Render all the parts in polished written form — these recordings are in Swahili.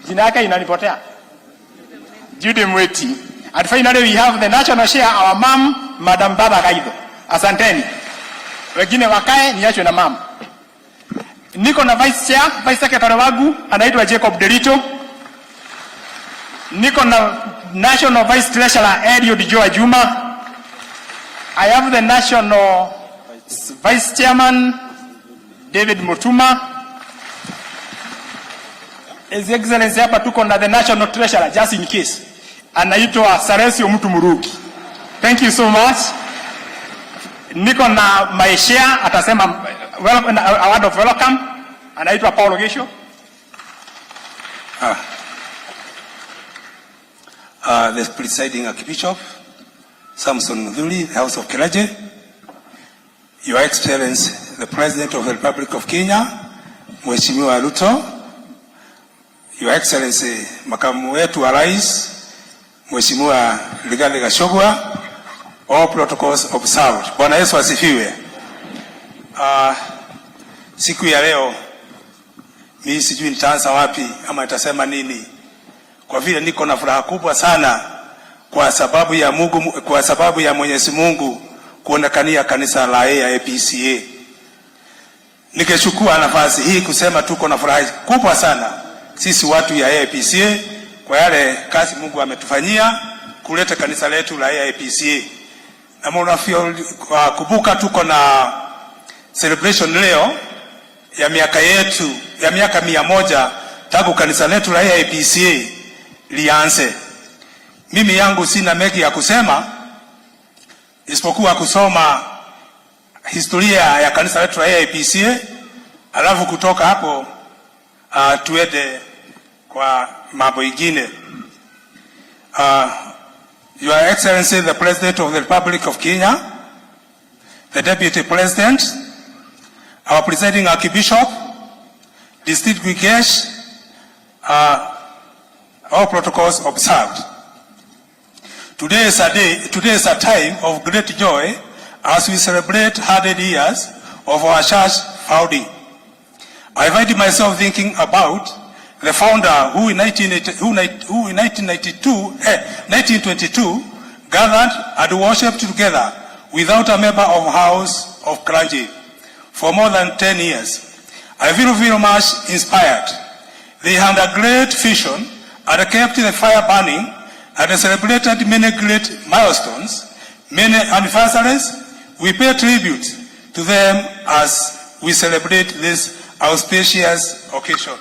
Jina yake inanipotea. Judy Mweti. And finally we have the national chair, our mom, Madam Baba Kaido. Asanteni. Wengine wakae niachwe na mom. Niko na vice secretary wangu anaitwa Jacob Derito. Niko na national vice treasurer Eliud Joa Juma. I have the national vice chairman David Mutuma. His Excellency hapa tuko na the national treasurer just in case. Anaitwa Saresio Mutumuruki. Thank you so much. Niko na maishia atasema a word of welcome. Anaitwa Paulo Gesho. The presiding Archbishop Samson Mudhuli, House of Kiraje, Your Excellency, the President of the Republic of Kenya, Mheshimiwa Ruto, Your Excellency, Makamu wetu wa Rais, Mheshimiwa Rigathi Gachagua, all protocols observed. Bwana Yesu asifiwe. Siku ya leo mimi sijui nitaanza wapi ama nitasema nini. Kwa vile niko na furaha kubwa sana kwa sababu ya Mwenyezi Mungu kuonekania kanisa la AIPCA. Nikechukua nafasi hii kusema tuko na furaha kubwa sana sisi watu ya AIPCA kwa yale kazi Mungu ametufanyia kuleta kanisa letu la AIPCA. Na mnafio kubuka tuko na celebration leo ya miaka 100 tangu kanisa letu la AIPCA lianze. Mimi yangu sina mengi ya kusema isipokuwa kusoma historia ya kanisa letu la AIPCA, alafu kutoka hapo tuende kwa mambo mengine. Your Excellency, the President of the Republic of Kenya, the Deputy President, our Presiding Archbishop, distinguished guests, all protocols observed. Today is a time of great joy as we celebrate 100 years of our church founding. I find myself thinking about the founder who in 1922 gathered and worshipped together without a member of House of Clergy for more than 10 years. I feel very much inspired. They had a great vision and kept the fire burning and celebrated many great milestones, many anniversaries. We pay tribute to them as we celebrate this auspicious occasion.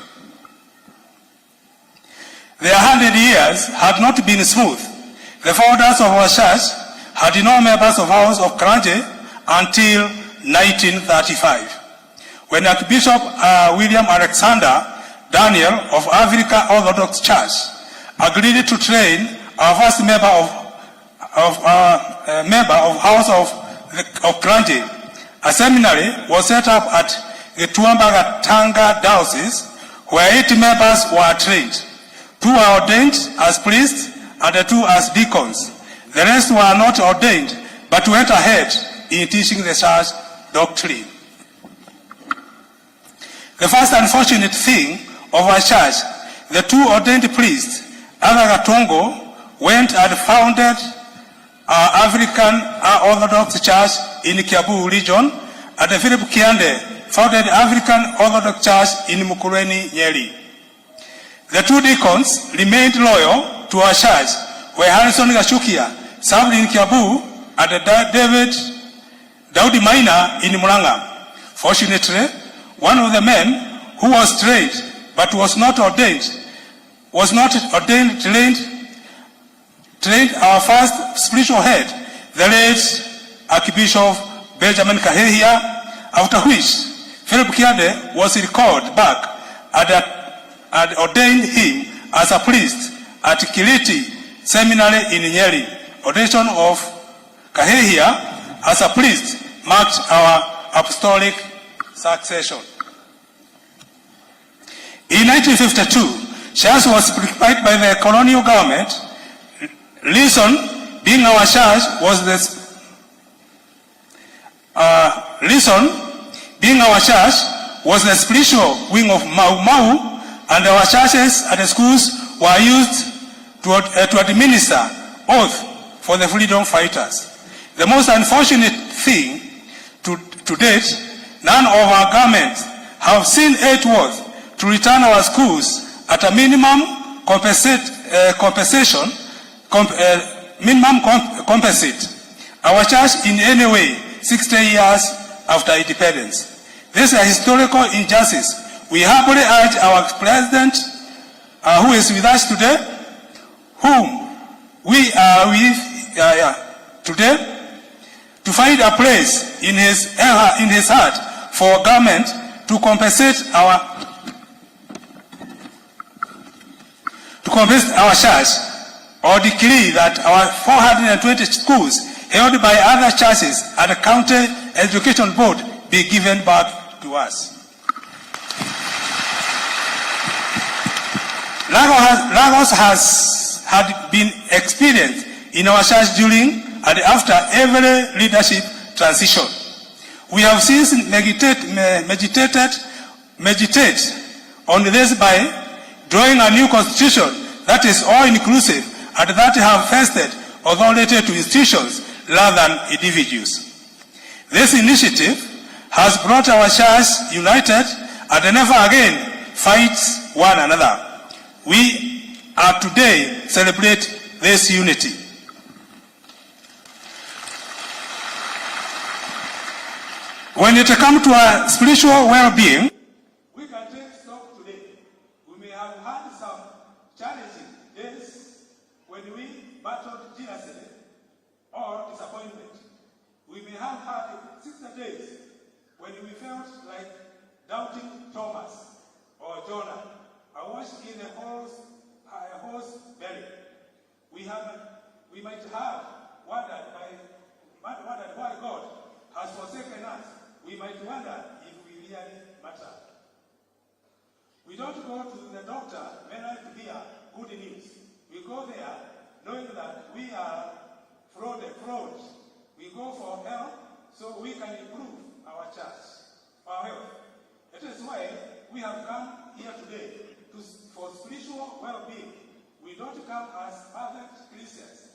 Their 100 years had not been smooth. The founders of our church had no members of House of Clergy until 1935, when Archbishop William Alexander Daniel of Africa Orthodox Church agreed to train our first member of House of Clergy. A seminary was set up at the Tuambaga Tanga Diocese, where 8 members were trained. 2 were ordained as priests and 2 as deacons. The rest were not ordained, but went ahead in teaching the church doctrine. The first unfortunate thing of our church, the 2 ordained priests, Aga Gatongo, went and founded African Orthodox Church in Kiabu region, and Philip Kiande founded African Orthodox Church in Mukurweni, Nyeri. The 2 deacons remained loyal to our church, where Harrison Gachukia served in Kiabu and Daudi Maina in Muranga. Fortunately, one of the men who was trained but was not ordained trained our first spiritual head, the late Archbishop Benjamin Kahehia, after which Philip Kiade was recalled back and ordained him as a priest at Kiliti Seminary in Nyeri. Ordination of Kahehia as a priest marked our apostolic succession. In 1952, church was preoccupied by the colonial government. Reason being our church was the spiritual wing of Mau Mau and our churches and the schools were used to administer oath for the freedom fighters. The most unfortunate thing to date, none of our governments have seen it worth to return our schools at a minimum compensate our church in any way 60 years after independence. This is a historical injustice. We humbly urge our president, who is with us today, whom we are with today, to find a place in his heart for government to compensate our church, or decree that our 420 schools held by other churches and the county education board be given back to us. Lagos had been experienced in our church during and after every leadership transition. We have since meditate on this by drawing a new constitution that is all-inclusive and that have vested authority to institutions rather than individuals. This initiative has brought our church united and never again fights one another. We are today celebrate this unity. When it comes to our spiritual well-being, we can take stock today. We may have had some challenging days when we battled jealousy or disappointment. We may have had 60 days when we felt like doubting Thomas or Jonah, washed in a horse belly. We might have wondered why God has forsaken us. We might wonder if we really matter. We don't go to the doctor merely to hear good news. We go there knowing that we are fraud. We go for help so we can improve our church, our health. That is why we have come here today for spiritual well-being. We don't come as perfect Christians.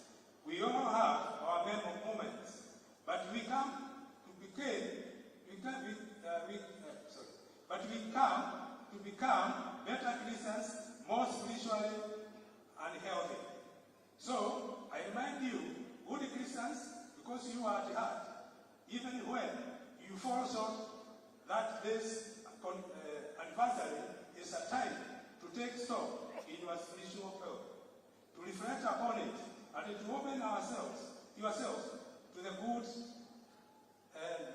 We all have our bad moments, but we come to become better Christians, more spiritually and healthy. So I remind you, good Christians, because you are at heart, even when you fall short, that this anniversary is a time to take stock in your spiritual health, to reflect upon it, and to open yourselves to the good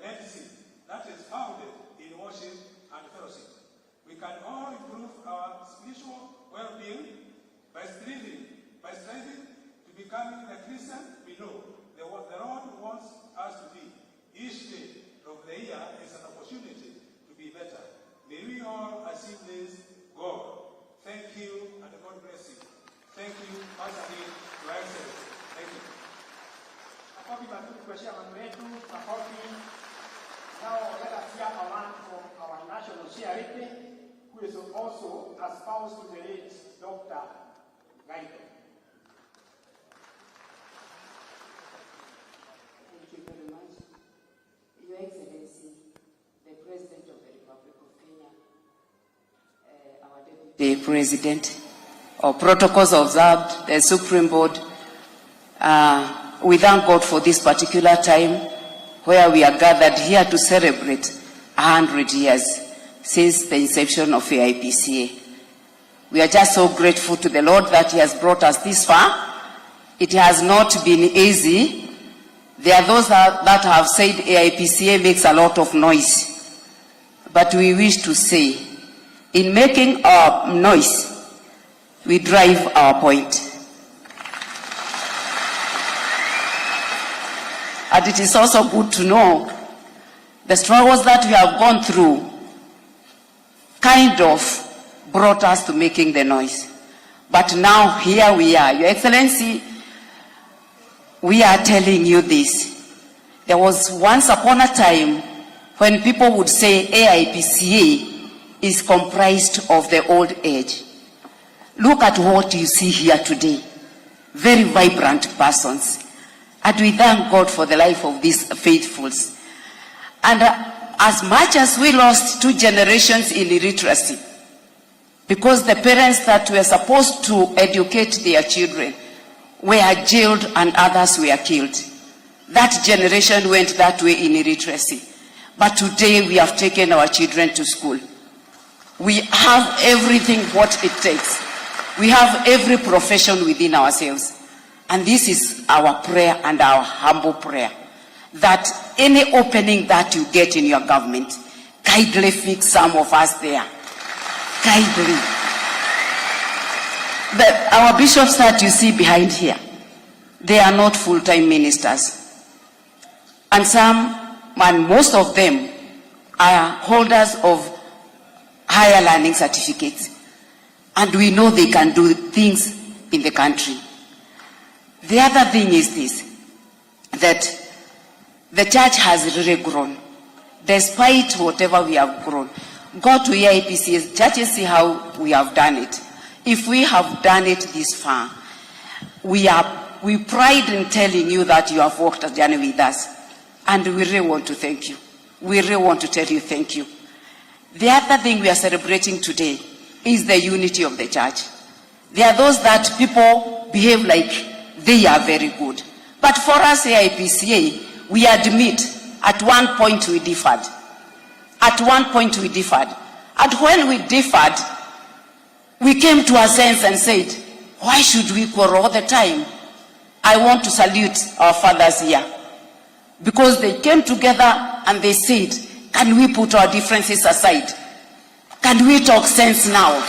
medicine that is founded in worship and fellowship. We can all improve our spiritual well-being by striving to becoming the Christian we know the Lord wants us to be. Each day of the year is an opportunity to be better. May we all achieve this goal. Thank you, and God bless you. Thank you, once again, Your Excellency. Thank you. Now let us hear a word from our national chairman, who is also a spouse to the late Dr. Gaito. Thank you very much. Your Excellency, the President of the Republic of Kenya, our Deputy President, our protocols observed, the Supreme Board, we thank God for this particular time where we are gathered here to celebrate 100 years since the inception of AIPCA. We are just so grateful to the Lord that He has brought us this far. It has not been easy. There are those that have said AIPCA makes a lot of noise. But we wish to say, in making our noise, we drive our point. And it is also good to know the struggles that we have gone through kind of brought us to making the noise. But now here we are. Your Excellency, we are telling you this. There was once upon a time when people would say AIPCA is comprised of the old age. Look at what you see here today. Very vibrant persons. And we thank God for the life of these faithfuls. And as much as we lost 2 generations in illiteracy, because the parents that were supposed to educate their children were jailed and others were killed. That generation went that way in illiteracy. But today we have taken our children to school. We have everything what it takes. We have every profession within ourselves. And this is our prayer and our humble prayer, that any opening that you get in your government, kindly fix some of us there. Kindly. Our bishops that you see behind here, they are not full-time ministers. And most of them are holders of higher learning certificates. And we know they can do things in the country. The other thing is this, that the church has really grown. Despite whatever we have grown, go to AIPCA, churches see how we have done it. If we have done it this far, we pride in telling you that you have walked a journey with us. And we really want to thank you. We really want to tell you thank you. The other thing we are celebrating today is the unity of the church. There are those that people behave like they are very good. But for us, AIPCA, we admit at one point we differed. At one point we differed. And when we differed, we came to a sense and said, why should we quarrel all the time? I want to salute our fathers here. Because they came together and they said, can we put our differences aside? Can we talk sense now?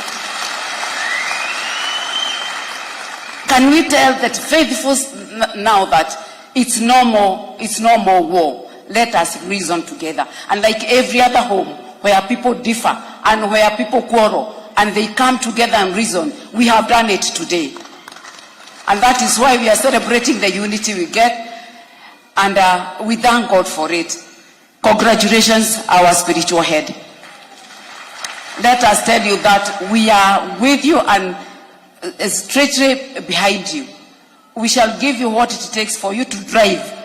Can we tell that faithfuls now that it's no more war? Let us reason together. And like every other home where people differ and where people quarrel and they come together and reason, we have done it today. And that is why we are celebrating the unity we get. And we thank God for it. Congratulations, our spiritual head. Let us tell you that we are with you and straightly behind you. We shall give you what it takes for you to drive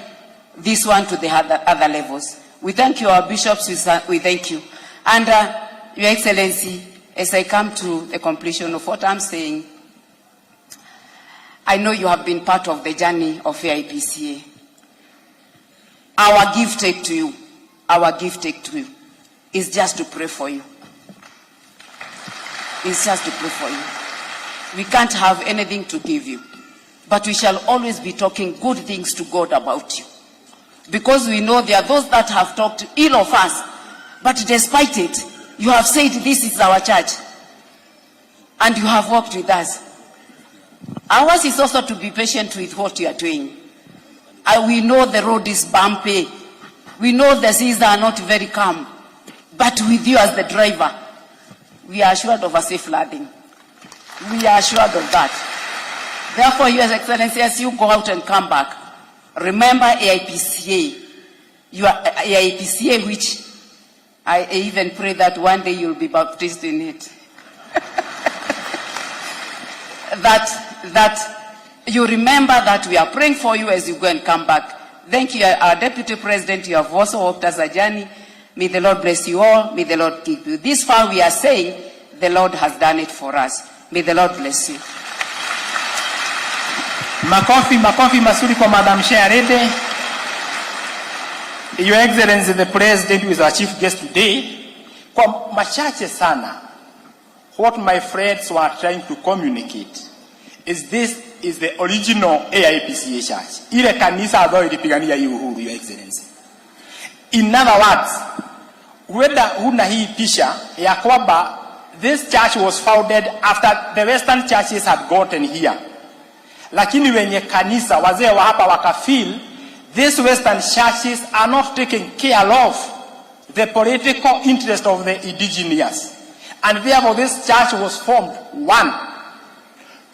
this one to the other levels. We thank you, our bishops, we thank you. And Your Excellency, as I come to the completion of what I'm saying, I know you have been part of the journey of AIPCA. Our gift take to you, is just to pray for you. It's just to pray for you. We can't have anything to give you, but we shall always be talking good things to God about you. Because we know there are those that have talked ill of us, but despite it, you have said this is our church, and you have walked with us. Ours is also to be patient with what you are doing. We know the road is bumpy. We know the seas are not very calm. But with you as the driver, we are assured of a safe landing. We are assured of that. Therefore, Your Excellency, as you go out and come back, remember AIPCA. You are AIPCA, which I even pray that one day you'll be baptized in it. that you remember that we are praying for you as you go and come back. Thank you, our Deputy President. You have also walked as a journey. May the Lord bless you all. May the Lord keep you. This far we are saying the Lord has done it for us. May the Lord bless you. Makofi mazuri kwa Madam Sharede. Your Excellency the President, who is our chief guest today, kwa machache sana, what my friends were trying to communicate is this is the original AIPCA church. Ile kanisa ambayo ilipigania hii uhuru, Your Excellency. In other words, whether huna hii picha ya kwamba this church was founded after the Western churches had gotten here. Lakini wenye kanisa, wazee wa hapa wakafeel, these Western churches are not taking care of the political interest of the indigenous. And therefore this church was formed, one,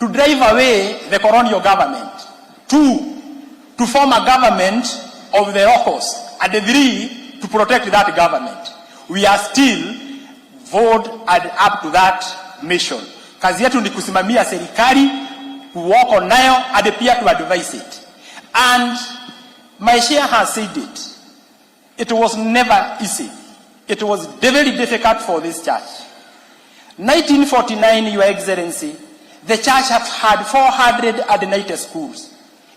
to drive away the colonial government, two, to form a government of the locals, and three, to protect that government. We are still vowed up to that mission. Kazi yetu ni kusimamia serikali, kuwako nayo, and pia to advise it. And my chair has said it. It was never easy. It was very difficult for this church. 1949, Your Excellency, the church had 490 schools,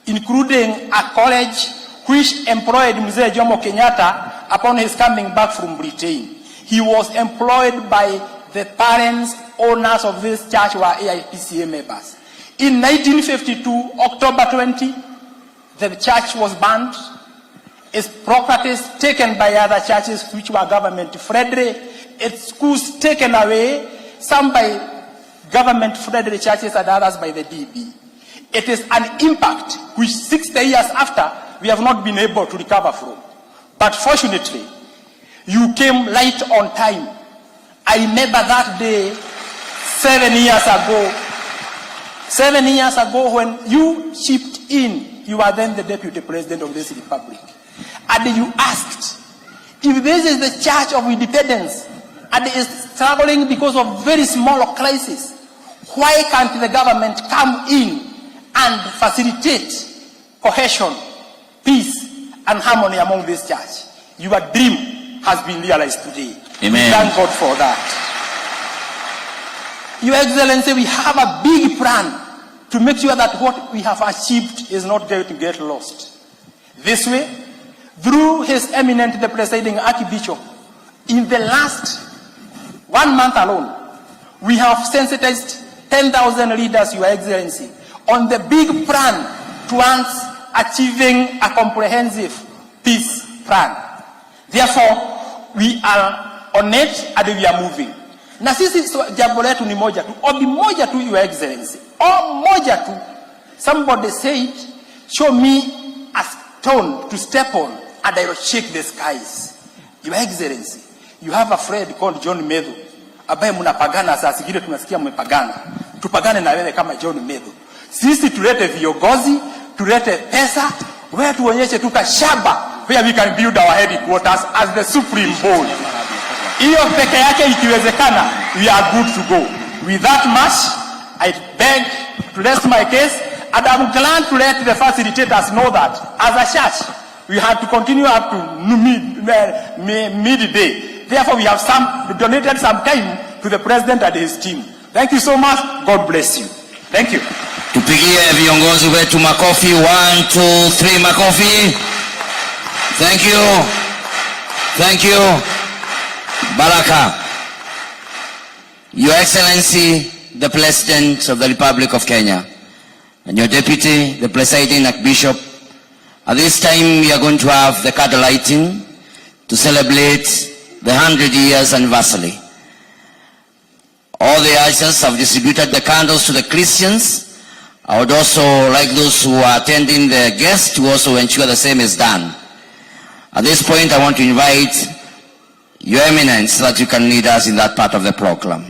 including a college which employed Mzee Jomo Kenyatta upon his coming back from Britain. He was employed by the parents, owners of this church were AIPCA members. In 1952, October 20, the church was burned. Its properties taken by other churches which were government-friendly. Its schools taken away, some by government-friendly churches and others by the DB. It is an impact which 60 years after we have not been able to recover from. But fortunately, you came right on time. I remember that day 7 years ago. 7 years ago when you chipped in, you were then the deputy president of this republic. And you asked, if this is the Church of Independence and is struggling because of very small crisis, why can't the government come in and facilitate cohesion, peace, and harmony among this church? Your dream has been realized today. Amen. We thank God for that. Your Excellency, we have a big plan to make sure that what we have achieved is not going to get lost. This way, through His Eminent the Presiding Archbishop, in the last 1 month alone, we have sensitized 10,000 leaders, Your Excellency, on the big plan towards achieving a comprehensive peace plan. Therefore, we are on it and we are moving. Na sisi jambo letu ni moja tu, ombi moja tu, Your Excellency. Moja tu. Somebody said, show me a stone to step on and I will shake the skies. Your Excellency, you have a friend called John Medho, ambaye mnapagana saa zingine tunasikia mmepagana. Tupagane na wewe kama John Medho. Sisi tulete viongozi, tulete pesa, wewe tuonyeshe tukashaba where we can build our headquarters as the supreme board. Hiyo peke yake ikiwezekana, we are good to go. With that much, I beg to rest my case, and I'm glad to let the facilitators know that as a church, we have to continue up to midday. Therefore, we have donated some time to the president and his team. Thank you so much. God bless you. Thank you. Tupigie viongozi wetu makofi. 1, 2, 3 makofi. Thank you. Thank you. Baraka. Your Excellency, the President of the Republic of Kenya, and your Deputy, the Presiding Archbishop, at this time we are going to have the candle lighting to celebrate the 100 years anniversary. All the ushers have distributed the candles to the Christians. I would also like those who are attending the guests to also ensure the same is done. At this point, I want to invite Your Eminence so that you can lead us in that part of the program.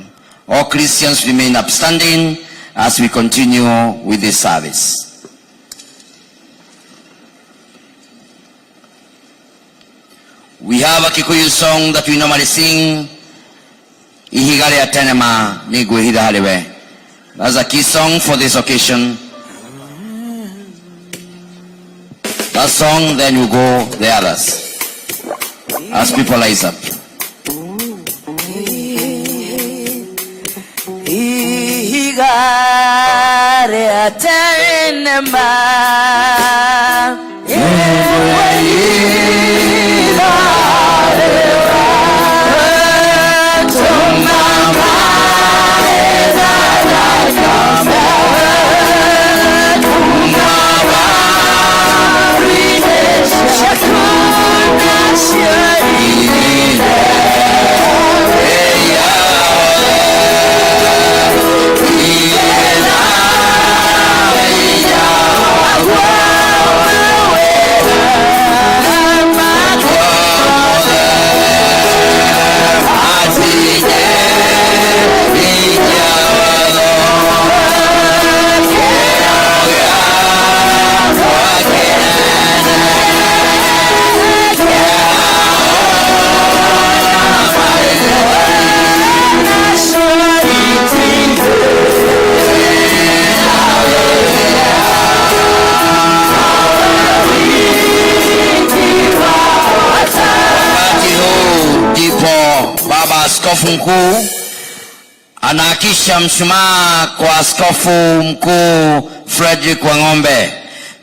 All Christians remain upstanding as we continue with this service. We have a Kikuyu song that we normally sing. Ihigare atenema niguhida halewe. That's a key song for this occasion. That song, then you go the others. As people rise up. Ihigare atenema askofu mkuu anaakisha mshumaa kwa askofu mkuu Frederick Wang'ombe.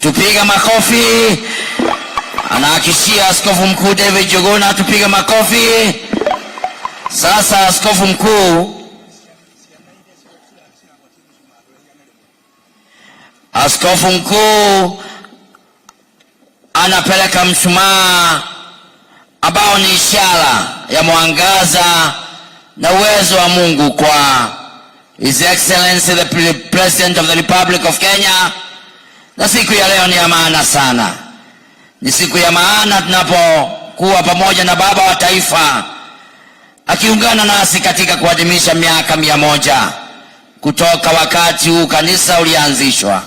Tupiga makofi. Anaakishia askofu mkuu David Jogona, tupiga makofi. Sasa askofu mkuu anapeleka mshumaa ambao ni ishara ya mwangaza na uwezo wa Mungu kwa His Excellency the President of the Republic of Kenya. Na siku ya leo ni ya maana sana. Ni siku ya maana tunapokuwa pamoja na baba wa taifa akiungana nasi katika kuadhimisha miaka 100 kutoka wakati huu kanisa ulianzishwa.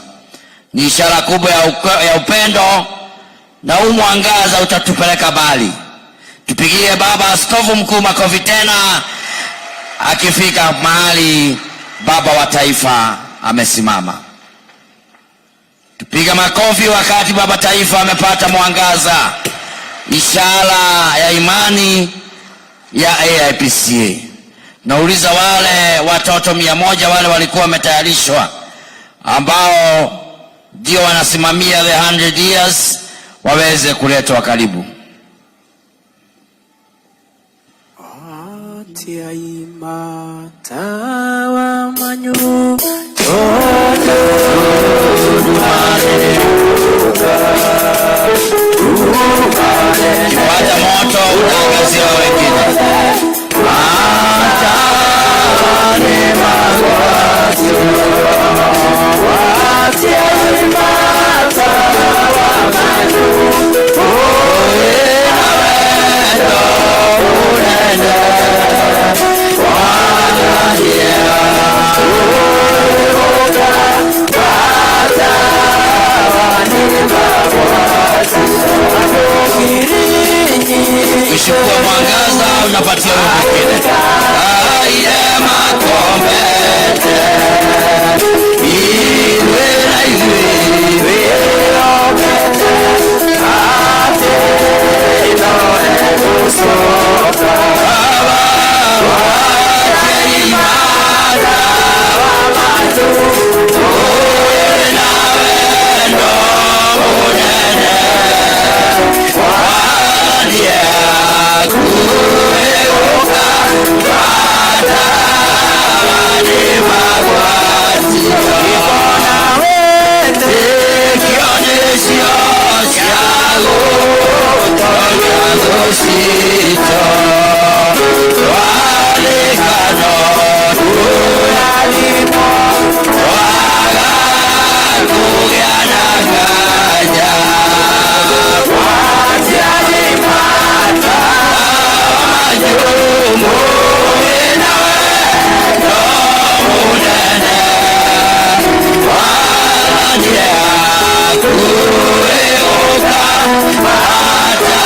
Ni ishara kubwa ya upendo, na huu mwangaza utatupeleka mbali. Tupigie baba askofu mkuu makofi tena akifika mahali baba wa taifa amesimama. Tupiga makofi wakati baba taifa amepata mwangaza, ishara ya imani ya AIPCA. Nauliza wale watoto 100 wale walikuwa wametayarishwa, ambao ndio wanasimamia the 100 years, waweze kuletwa karibu. Kipata moto unaangazia wengine. Ukishukua mwangaza unapatia wengine. Aye makombete iwe na iwe ate inoe kusoka wate imada wamatu uwe na wendo munene wadia kueuka wata wani magwati kikona wende kionesio siago tonya sito walikano ulalimo waga kugiana kanya watiani mata majumu inawendo munene wadia kueuka mata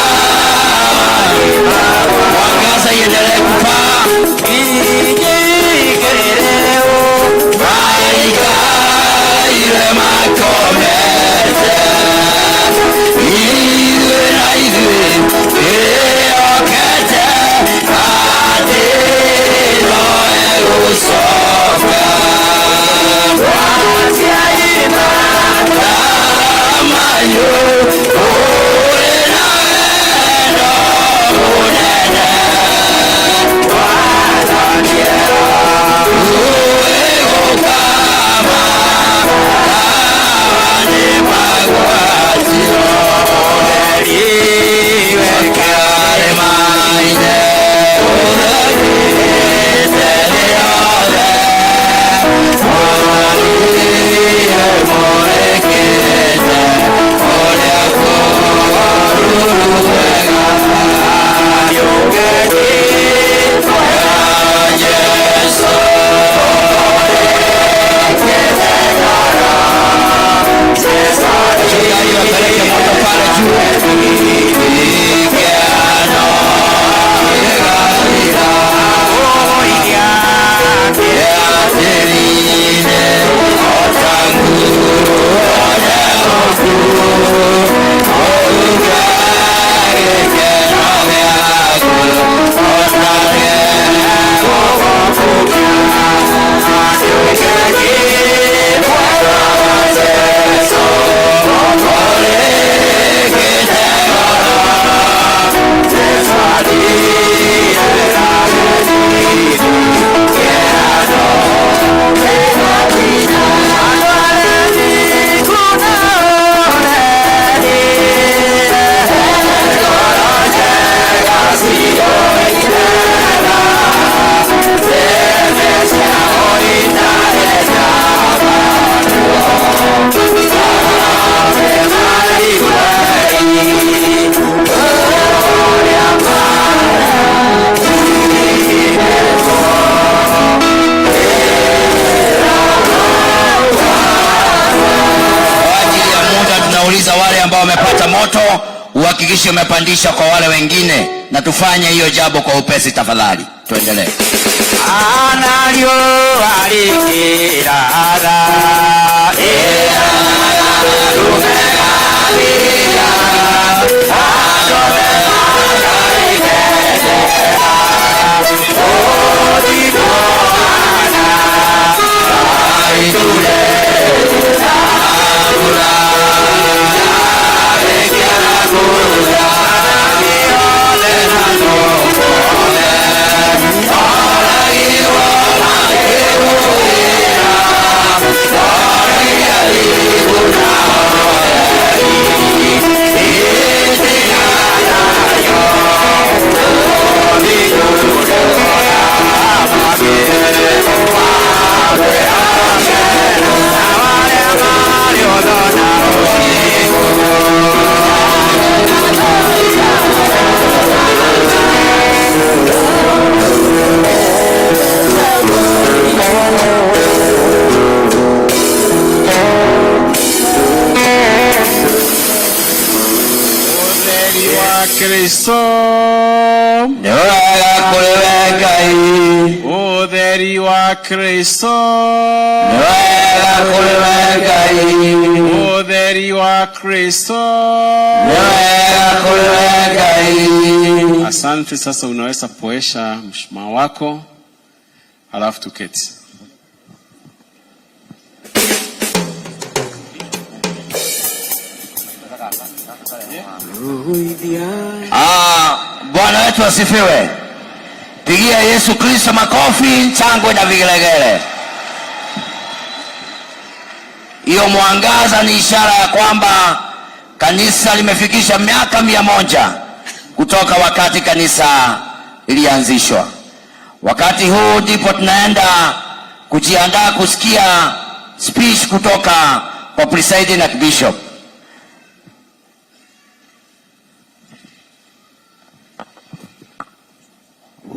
ambao wamepata moto uhakikishe umepandisha kwa wale wengine, na tufanye hiyo jambo kwa upesi tafadhali. Tuendelee. Analio alikirara Kristo niwega kuliweka hii. Utheri wa Kristo niwega kuliweka hii. Utheri wa Kristo niwega kuliweka hii. Asante. Sasa unaweza poesha mshumaa wako alafu tuketi. Bwana wetu asifiwe. Pigia Yesu Kristo makofi, changwe na vigelegele. Hiyo mwangaza ni ishara ya kwamba kanisa limefikisha miaka 100 kutoka wakati kanisa ilianzishwa. Wakati huu ndipo tunaenda kujiandaa kusikia speech kutoka kwa presiding archbishop.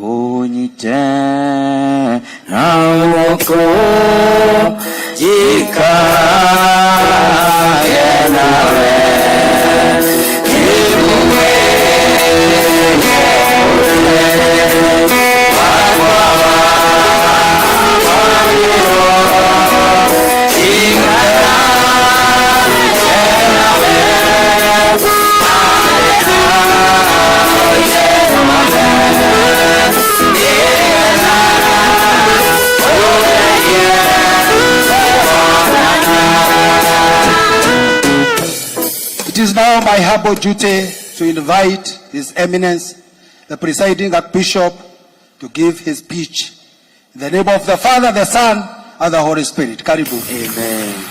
Unyite na woko jikaye nawe kibuwe It is now my humble duty to invite His Eminence, the presiding Archbishop, to give his speech. In the name of the Father, the Son, and the Holy Spirit. Karibu. Amen.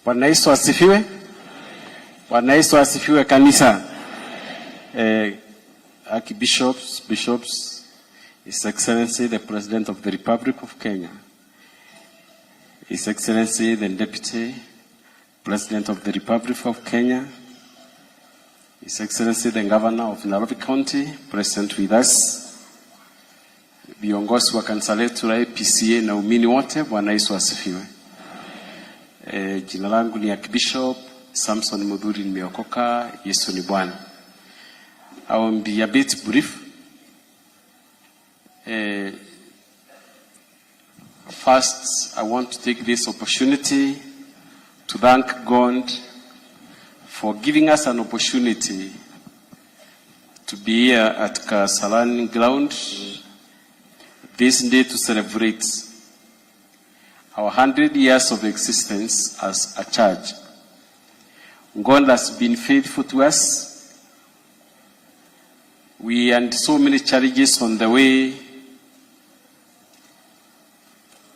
Bwana Yesu asifiwe. Bwana Yesu asifiwe kanisa. Archbishops, bishops, His Excellency the President of the Republic of Kenya, His Excellency the Deputy President of the Republic of Kenya, His Excellency the Governor of Nairobi County, present with us, viongozi wa kanisa letu la AIPCA na umini wote, Bwana Yesu asifiwe. Jina langu ni Archbishop Samson Mudhuri, nimeokoka. Yesu ni Bwana. I will be a bit brief. First, I want to take this opportunity to thank God for giving us an opportunity to be here at Kasarani ground this day to celebrate our 100 years of existence as a church. God has been faithful to us. We had so many challenges on the way.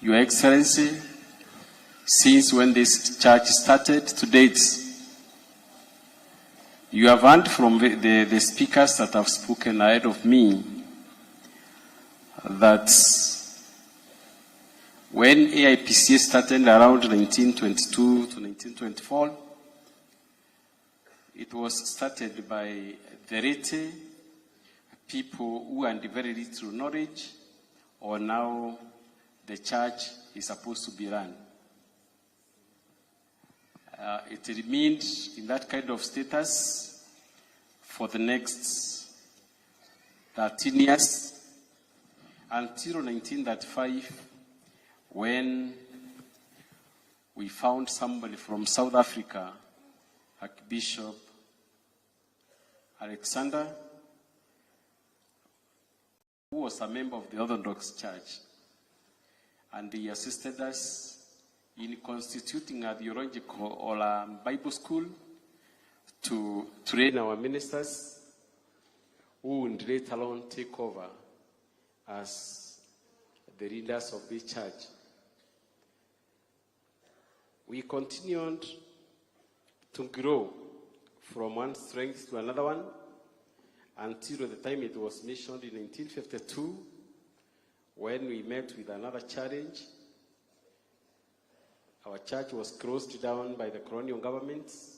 Your Excellency, since when this church started to date, you have heard from the speakers that have spoken ahead of me that when AIPCA started around 1922 to 1924, it was started by the Rete, people who had very little knowledge, or now the church is supposed to be run. it remained in that kind of status for the next 13 years until 1935, when we found somebody from South Africa, Archbishop Alexander, who was a member of the Orthodox Church, and he assisted us in constituting a theological or a Bible school to train our ministers, who would later on take over as the leaders of this church. We continued to grow from one strength to another one until the time it was mentioned in 1952, when we met with another challenge. Our church was closed down by the colonial governments.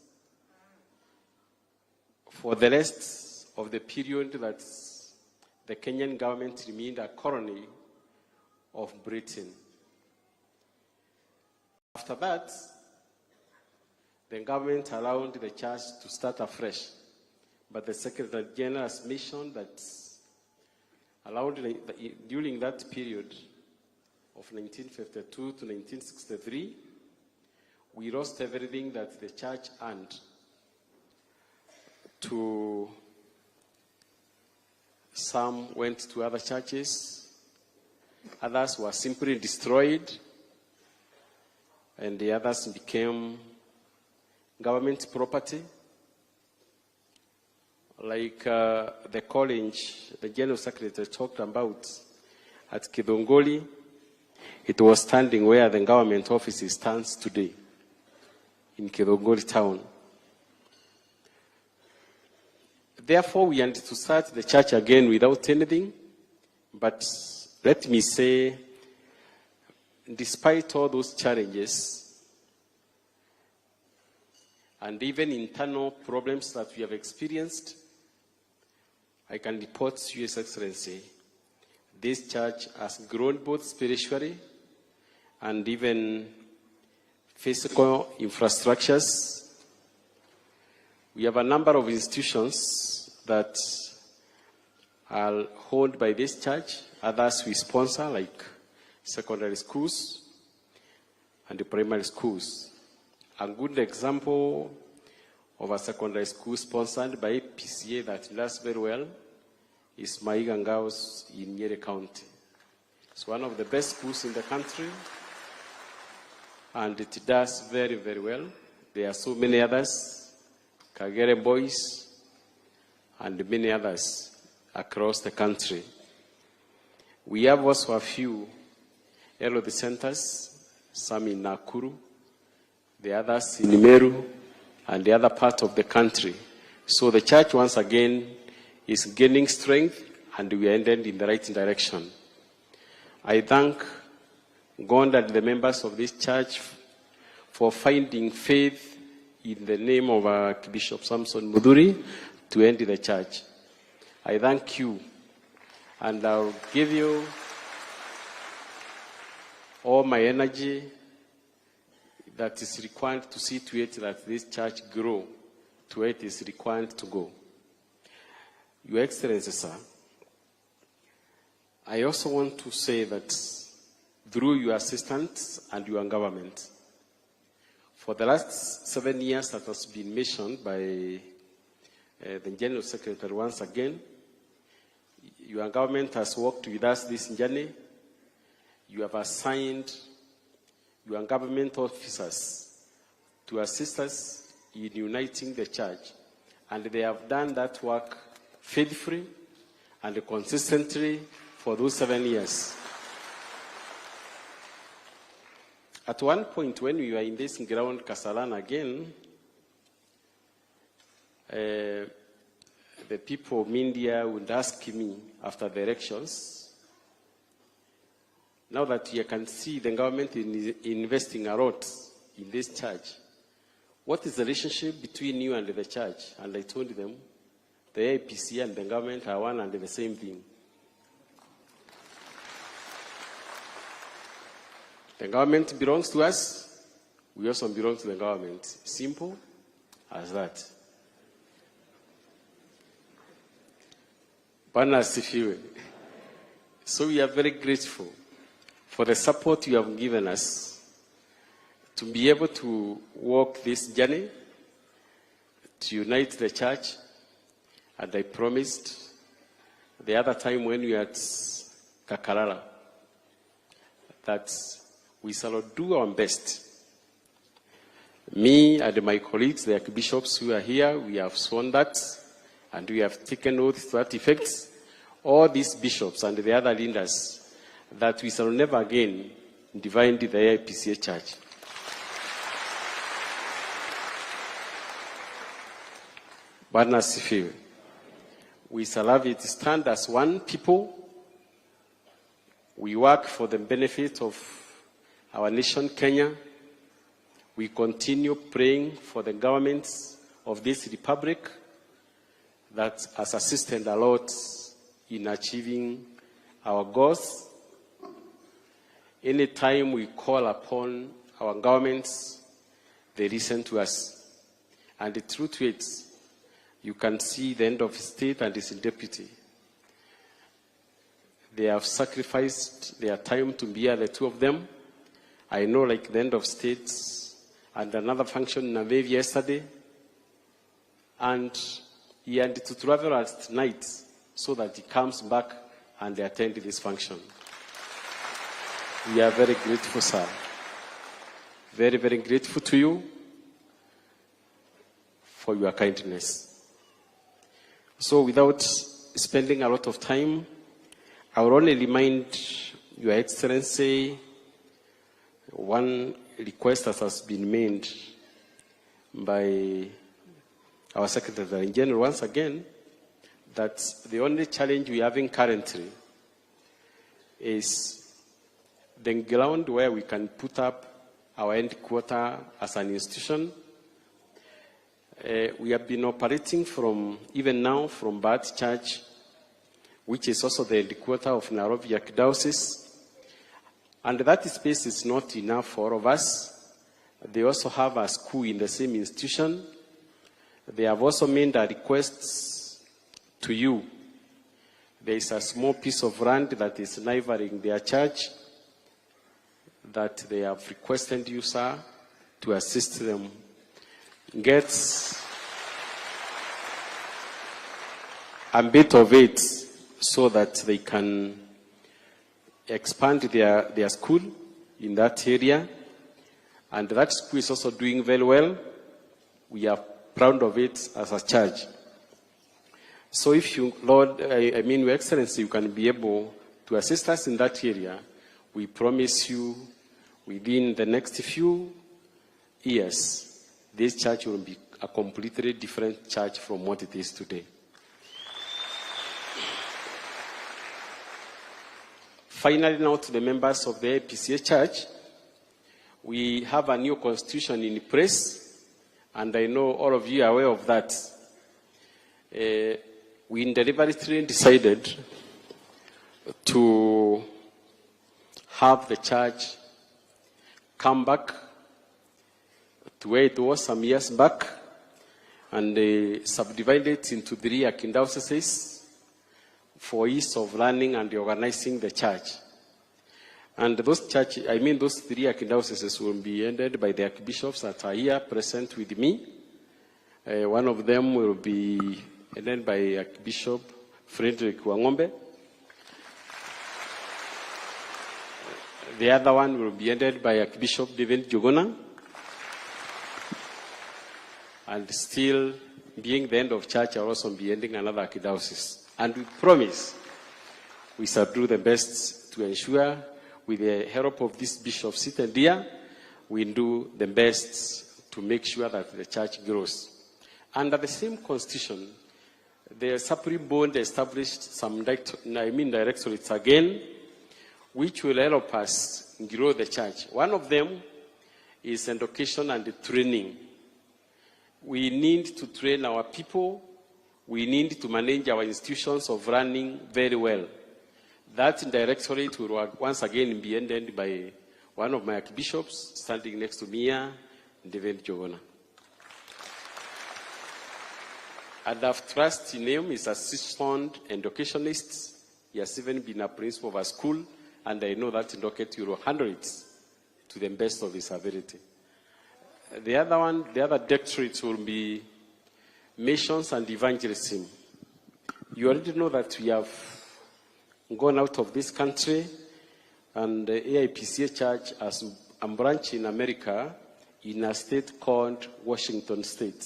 For the rest of the period that the Kenyan government remained a colony of Britain. After that, the government allowed the church to start afresh. But the Secretary General has mentioned that during that period of 1952 to 1963, we lost everything that the church earned to some went to other churches, others were simply destroyed, and the others became government property. Like the college the General Secretary talked about at Kidongoli, it was standing where the government office stands today, in Kidongoli town. Therefore, we had to start the church again without anything. But let me say, despite all those challenges, and even internal problems that we have experienced, I can report to His Excellency, this church has grown both spiritually and even physical infrastructures. We have a number of institutions that are held by this church. Others we sponsor, like secondary schools and the primary schools. A good example of a secondary school sponsored by AIPCA that does very well is Maigangaos in Nyeri County. It's one of the best schools in the country, and it does very, very well. There are so many others, Kagere Boys, and many others across the country. We have also a few health centers, some in Nakuru, the others in Meru, and the other part of the country. So the church, once again, is gaining strength, and we are headed in the right direction. I thank God and the members of this church for finding faith in the name of Archbishop Samson Mudhuri to end the church. I thank you, and I'll give you all my energy that is required to see to it that this church grow to where it is required to go. Your Excellency, sir, I also want to say that through your assistance and your government, for the last 7 years that has been mentioned by the General Secretary once again, your government has worked with us this journey. You have assigned your government officers to assist us in uniting the church, and they have done that work faithfully and consistently for those 7 years. At one point, when we were in this ground, Kasarani again, the people of India would ask me after the elections, now that you can see the government is investing a lot in this church, what is the relationship between you and the church? And I told them, the AIPCA and the government are one and the same thing. The government belongs to us, we also belong to the government. Simple as that. Bwana asifiwe. So we are very grateful for the support you have given us to be able to walk this journey, to unite the church. And I promised the other time when we were at Kakarara that we shall do our best. Me and my colleagues, the archbishops who are here, we have sworn that, and we have taken oath to that effect. All these bishops and the other leaders, that we shall never again divide the AIPCA church. Bwana asifiwe. We shall have it stand as one people. We work for the benefit of our nation, Kenya. We continue praying for the governments of this republic that has assisted a lot in achieving our goals. Anytime we call upon our governments, they listen to us. And the truth to it, you can see the end of state and its deputy. They have sacrificed their time to be here, the two of them. I know, like the end of state and another function in Nairobi yesterday. And he had to travel at night so that he comes back and they attend this function. We are very grateful, sir. Very, very grateful to you for your kindness. So without spending a lot of time, I will only remind Your Excellency one request that has been made by our Secretary General once again, that the only challenge we are having currently is the ground where we can put up our headquarters as an institution. We have been operating even now from Bad Church, which is also the headquarters of Nairobi Archdiocese. And that space is not enough for all of us. They also have a school in the same institution. They have also made a request to you. There is a small piece of land that is neighboring their church that they have requested you, sir, to assist them get a bit of it so that they can expand their school in that area. And that school is also doing very well. We are proud of it as a church. So if you, Lord, Your Excellency, you can be able to assist us in that area, we promise you within the next few years, this church will be a completely different church from what it is today. Finally, now to the members of the AIPCA Church, we have a new constitution in place, and I know all of you are aware of that. We deliberately decided to have the church come back to where it was some years back, and subdivide it into 3 archdioceses for ease of learning and organizing the church. And those 3 archdioceses will be headed by the archbishops that are here present with me. One of them will be headed by Archbishop Frederick Wangombe. The other one will be headed by Archbishop David Jogona. And still, being the end of church, I'll also be ending another archdiocese. And we promise we shall do the best to ensure, with the help of this bishop seated here, we do the best to make sure that the church grows. Under the same constitution, the Supreme Board established some directorates again, which will help us grow the church. One of them is education and training. We need to train our people. We need to manage our institutions of running very well. That directorate will once again be headed by one of my archbishops standing next to me here, David Jogona. And I've trusted in him. He's a seasoned educationist. He has even been a principal of a school, and I know that docket will handle it to the best of his ability. The other doctorate will be missions and evangelism. You already know that we have gone out of this country, and the AIPCA Church has a branch in America in a state called Washington State.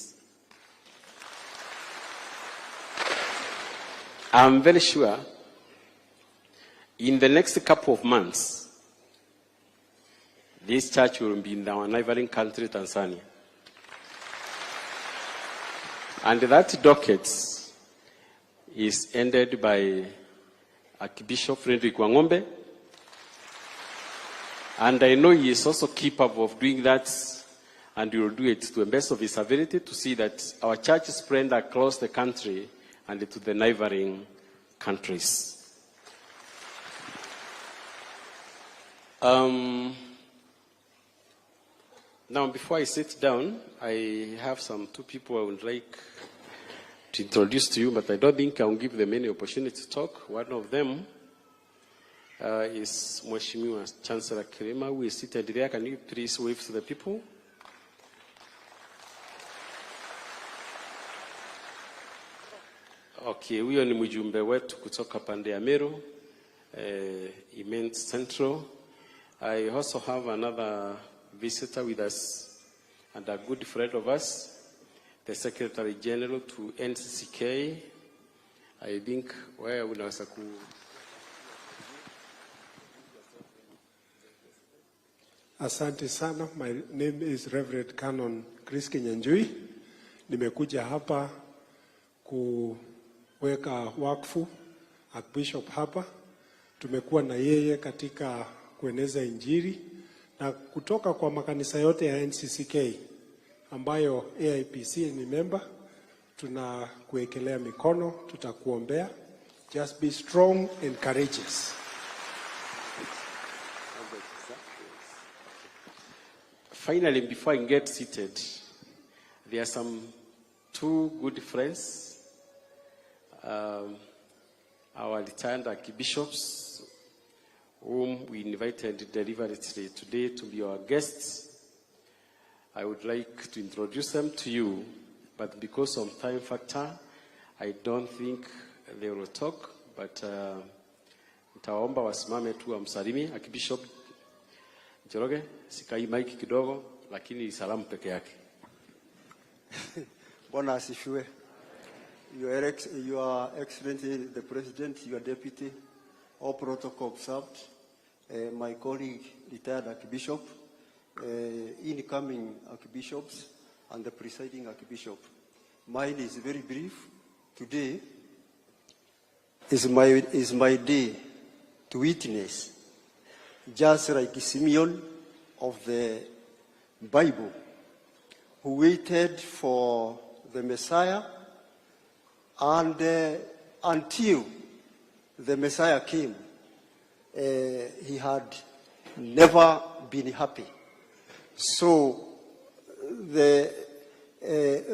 I'm very sure in the next couple of months, this church will be in our neighboring country, Tanzania. And that docket is ended by Archbishop Frederick Wangombe. And I know he is also capable of doing that, and he will do it to the best of his ability to see that our church is spread across the country and to the neighboring countries. Now, before I sit down, I have two people I would like to introduce to you, but I don't think I will give them any opportunity to talk. One of them is Mheshimiwa Chancellor Kirima, who is seated there. Can you please wave to the people? Okay, huyo ni mjumbe wetu kutoka pande ya Meru, Immense Central. I also have another visitor with us and a good friend of us, the Secretary General to NCCK. I think where unaweza ku Asante sana. My name is Reverend Canon Chris Kinyanjui. Nimekuja hapa kuweka wakfu Archbishop hapa. Tumekuwa na yeye katika kueneza Injili na kutoka kwa makanisa yote ya NCCK ambayo AIPC ni member, tunakuekelea mikono, tutakuombea. Just be strong and courageous. Finally, before I get seated, there are two good friends, our retired archbishops, whom we invited deliberately today to be our guests. I would like to introduce them to you, but because of time factor, I don't think they will talk, but nitaomba wasimame tu wamsalimi Archbishop Njoroge. Sikai maiki kidogo, lakini salamu peke yake. Bwana asifiwe. Your Excellency, the President, your Deputy, all protocol observed, my colleague, retired Archbishop, incoming Archbishops, and the presiding Archbishop. Mine is very brief. Today is my day to witness, just like Simeon of the Bible, who waited for the Messiah, and until the Messiah came, he had never been happy. So the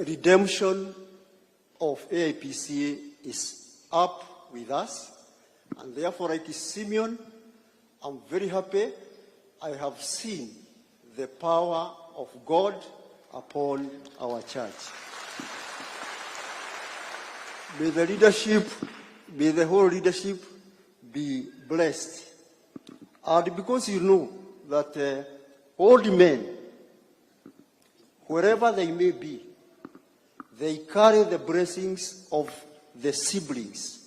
redemption of AIPCA is up with us, and therefore, like Simeon, I'm very happy. I have seen the power of God upon our church. May the leadership, may the whole leadership be blessed. And because you know that old men, wherever they may be, they carry the blessings of the siblings.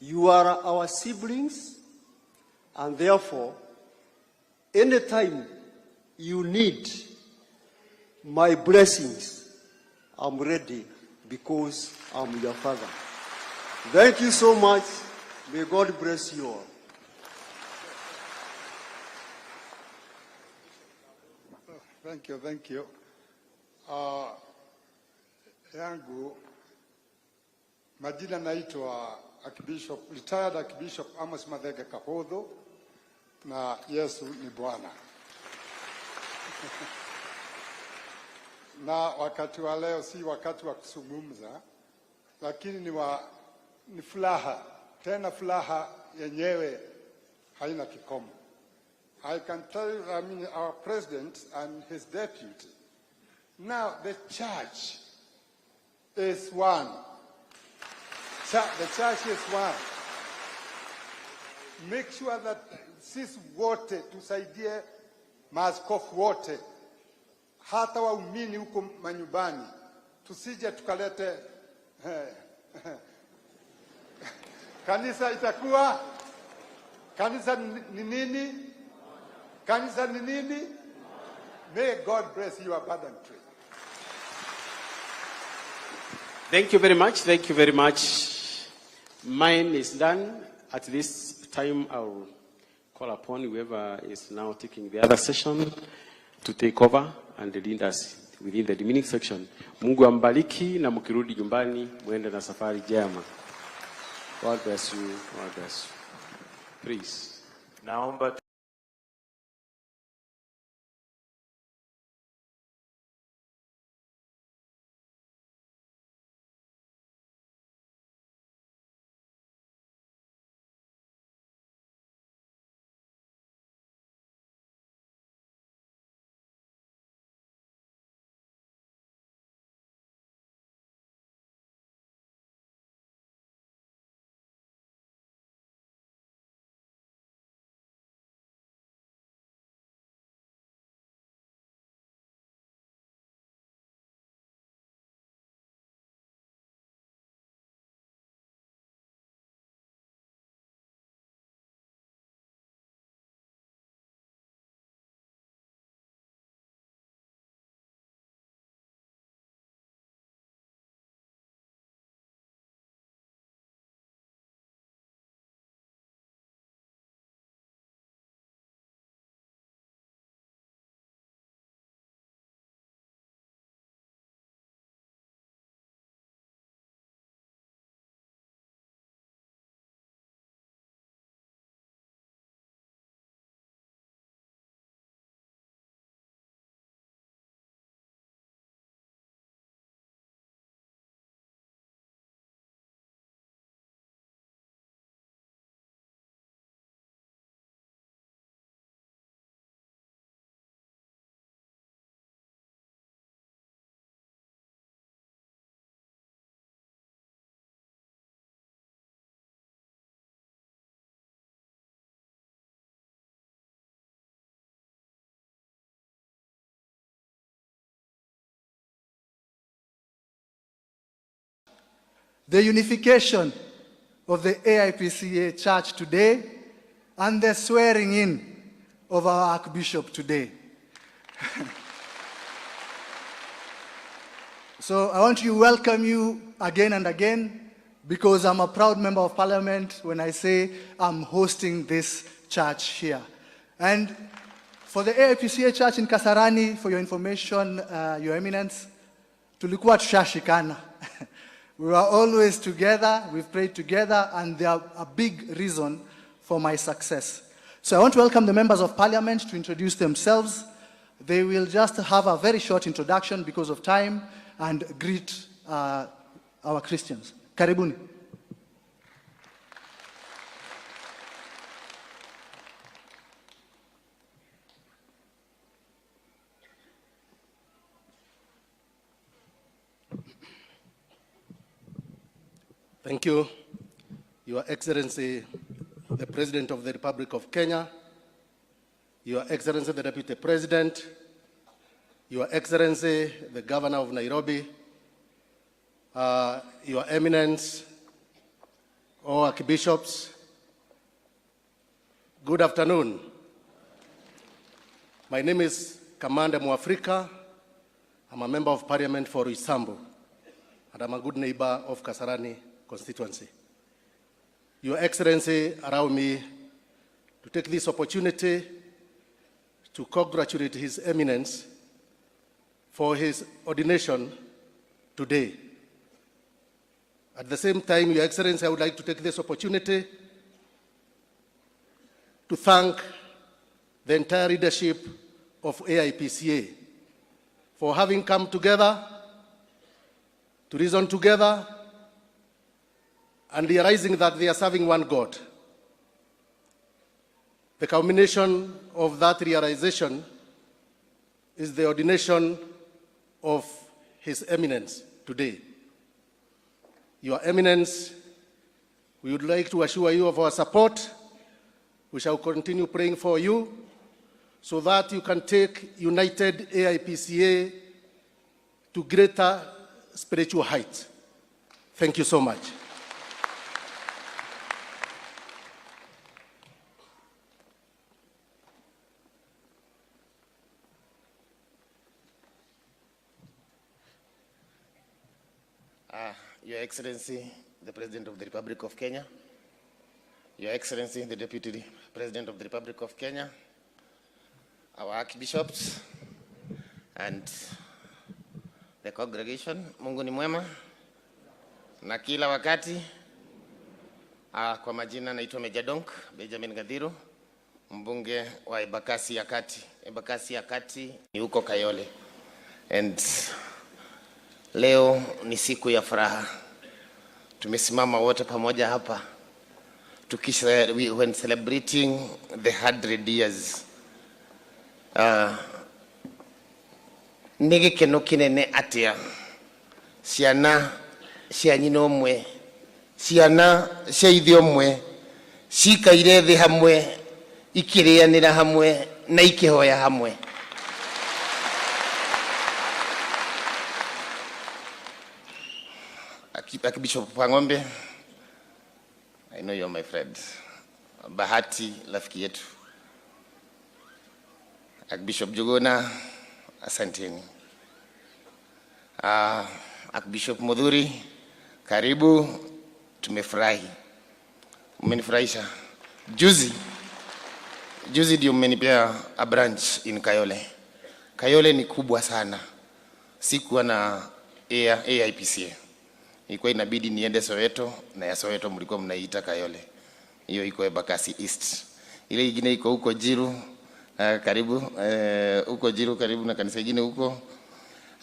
You are our siblings, and therefore, anytime you need my blessings, I'm ready because I'm your father. Thank you so much. May God bless you all. Thank you, thank you. Yangu majina naitwa Archbishop, retired Archbishop Amos Mathenge Kahodho, na Yesu ni Bwana. Na wakati wa leo si wakati wa kusungumza, lakini ni furaha, tena furaha yenyewe haina kikomo. I can tell you, our president and his deputy, now the church is one. The church is one. Make sure that sisi wote tusaidie maaskofu wote, hata waumini huko manyumbani, tusije tukalete kanisa itakuwa kanisa ni nini? Kanisa ni nini? May God bless you abundantly. Thank you very much. Thank you very much. Mine is done. At this time, I'll call upon whoever is now taking the other session to take over and lead us within the remaining section. Mungu ambariki na mkirudi nyumbani muende na safari njema. God bless you. God bless you. Please. Naomba the unification of the AIPCA Church today and the swearing in of our Archbishop today. So I want to welcome you again and again, because I'm a proud member of Parliament when I say I'm hosting this church here. And for the AIPCA Church in Kasarani, for your information, Your Eminence, tulikuwa tushashikana. We were always together, we've prayed together, and they are a big reason for my success. So I want to welcome the members of Parliament to introduce themselves. They will just have a very short introduction because of time and greet our Christians. Karibuni. Thank you, Your Excellency, the President of the Republic of Kenya, Your Excellency, the Deputy President, Your Excellency, the Governor of Nairobi, Your Eminence, all Archbishops, good afternoon. My name is Kamande Mwafrika. I'm a member of Parliament for Isambu, and I'm a good neighbor of Kasarani constituency. Your Excellency, allow me to take this opportunity to congratulate His Eminence for his ordination today. At the same time, Your Excellency, I would like to take this opportunity to thank the entire leadership of AIPCA for having come together to reason together and realizing that they are serving one God. The culmination of that realization is the ordination of His Eminence today. Your Eminence, we would like to assure you of our support. We shall continue praying for you so that you can take united AIPCA to greater spiritual heights. Thank you so much. Your Excellency, the President of the Republic of Kenya, Your Excellency, the Deputy President of the Republic of Kenya, our archbishops, and the congregation, Mungu ni mwema, na kila wakati. Kwa majina naitwa Meja Donk, Benjamin Gadhiru, mbunge wa Embakasi ya Kati. Embakasi ya Kati ni huko Kayole. And leo ni siku ya furaha. Tumesimama wote pamoja hapa when celebrating the 100 years. Nige keno kinene atia. Siana cia nyina mwe. Siana cia ithio mwe. Cikaire thi hamwe, ikirianira hamwe na ikihoya hamwe. Archbishop Pangombe, I know you're my friend. Bahati rafiki yetu. Archbishop Jogona, asanteni. Archbishop Mudhuri, karibu, tumefurahi. Umenifurahisha. Juzi ndio umenipea a branch in Kayole. Kayole ni kubwa sana. Sikuwa na AIPCA. Ilikuwa inabidi niende Soweto, na ya Soweto mlikuwa mnaiita Kayole. Hiyo iko Embakasi East. Ile nyingine iko huko Jiru, karibu huko Jiru karibu na kanisa nyingine huko.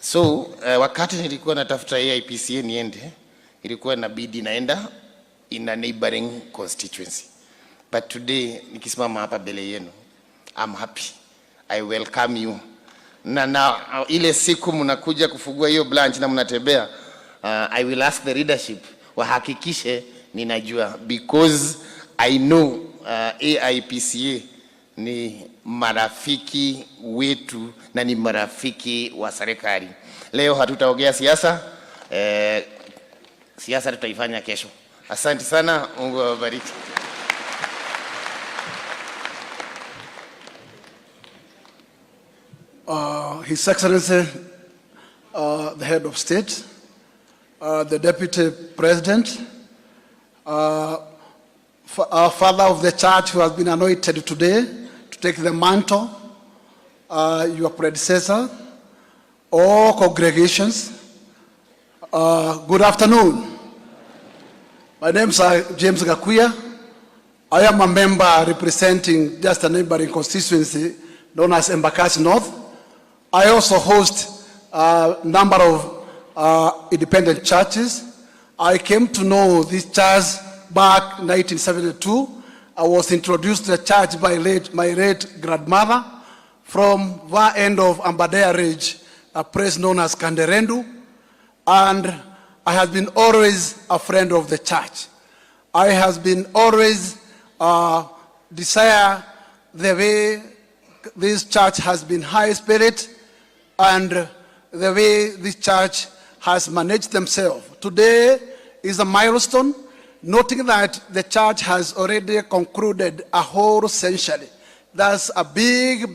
So wakati nilikuwa natafuta AIPCA niende, ilikuwa inabidi naenda in a neighboring constituency. But today nikisimama hapa mbele yenu, I'm happy. I welcome you. Na ile siku mnakuja kufungua hiyo branch na mnatembea, I will ask the leadership wahakikishe ninajua, because I know AIPCA ni marafiki wetu na ni marafiki wa serikali. Leo hatutaongea siasa, siasa tutaifanya kesho. Asante sana, Mungu awabariki. His Excellency, the Head of State, the Deputy President, our Father of the Church who has been anointed today to take the mantle, your predecessor, all congregations, good afternoon. My name is James Gakuya. I am a member representing just a neighboring constituency known as Embakasi North. I also host a number of independent churches. I came to know this church back in 1972. I was introduced to the church by my late grandmother from the end of Ambadea Ridge, a place known as Kanderendu, and I have been always a friend of the church. I have been always desire the way this church has been high spirit and the way this church has managed themselves. Today is a milestone, noting that the church has already concluded a whole century. That's a big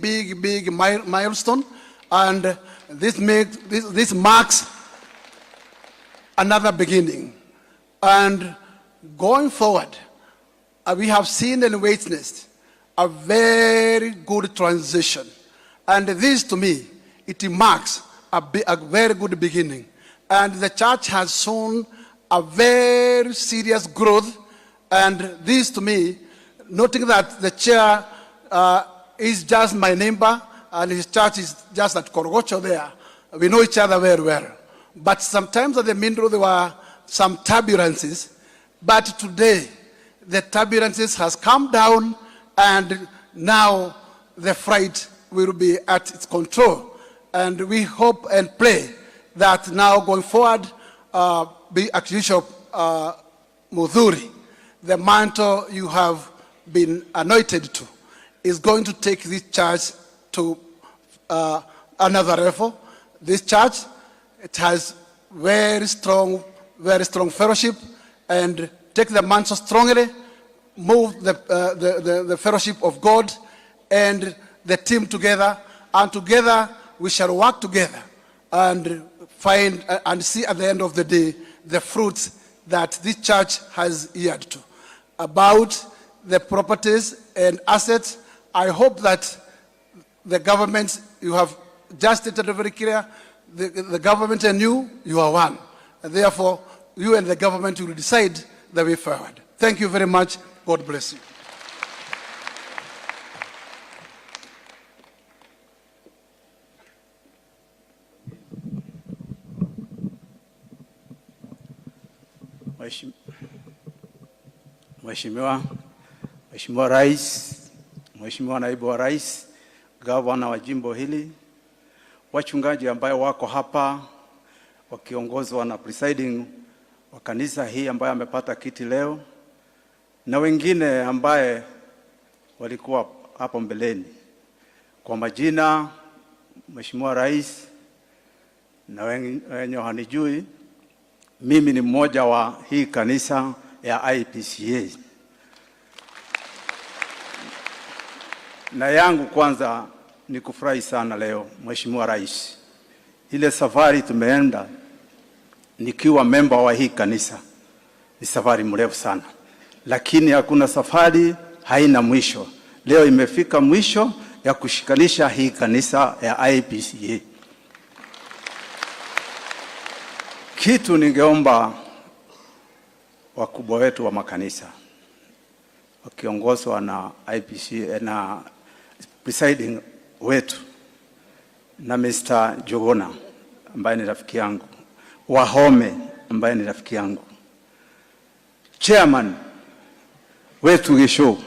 milestone, and this marks another beginning. And going forward, we have seen and witnessed a very good transition. And this, to me, it marks a very good beginning. And the church has shown a very serious growth. And this, to me, noting that the chair is just my neighbor, and his church is just at Korogocho there. We know each other very well. But sometimes at the Mindro there were some turbulences. But today, the turbulences has come down, and now the fight will be at its control. And we hope and pray that now going forward, Archbishop Mudhuri, the mantle you have been anointed to, is going to take this church to another level. This church, it has very strong fellowship, and take the mantle strongly, move the fellowship of God and the team together, and together we shall work together and find and see at the end of the day the fruits that this church has yielded to. About the properties and assets, I hope that the government, you have just stated very clear, the government and you are one. And therefore, you and the government will decide the way forward. Thank you very much. God bless you. Mheshimiwa Rais, Mheshimiwa Naibu wa Rais, Gavana wa jimbo hili, wachungaji ambayo wako hapa wakiongozwa na presiding wa kanisa hii ambaye amepata kiti leo, na wengine ambaye walikuwa hapo mbeleni. Kwa majina, Mheshimiwa Rais, na wenye hanijui, mimi ni mmoja wa hii kanisa ya AIPCA. Na yangu kwanza ni kufurahi sana leo, Mheshimiwa Rais. Ile safari tumeenda nikiwa member wa hii kanisa ni safari mrefu sana, lakini hakuna safari haina mwisho. Leo imefika mwisho ya kushikanisha hii kanisa ya AIPCA. Kitu ningeomba wakubwa wetu wa makanisa wakiongozwa na AIPCA na presiding wetu na Mr. Jogona ambaye ni rafiki yangu, Wahome ambaye ni rafiki yangu, chairman wetu Gisho,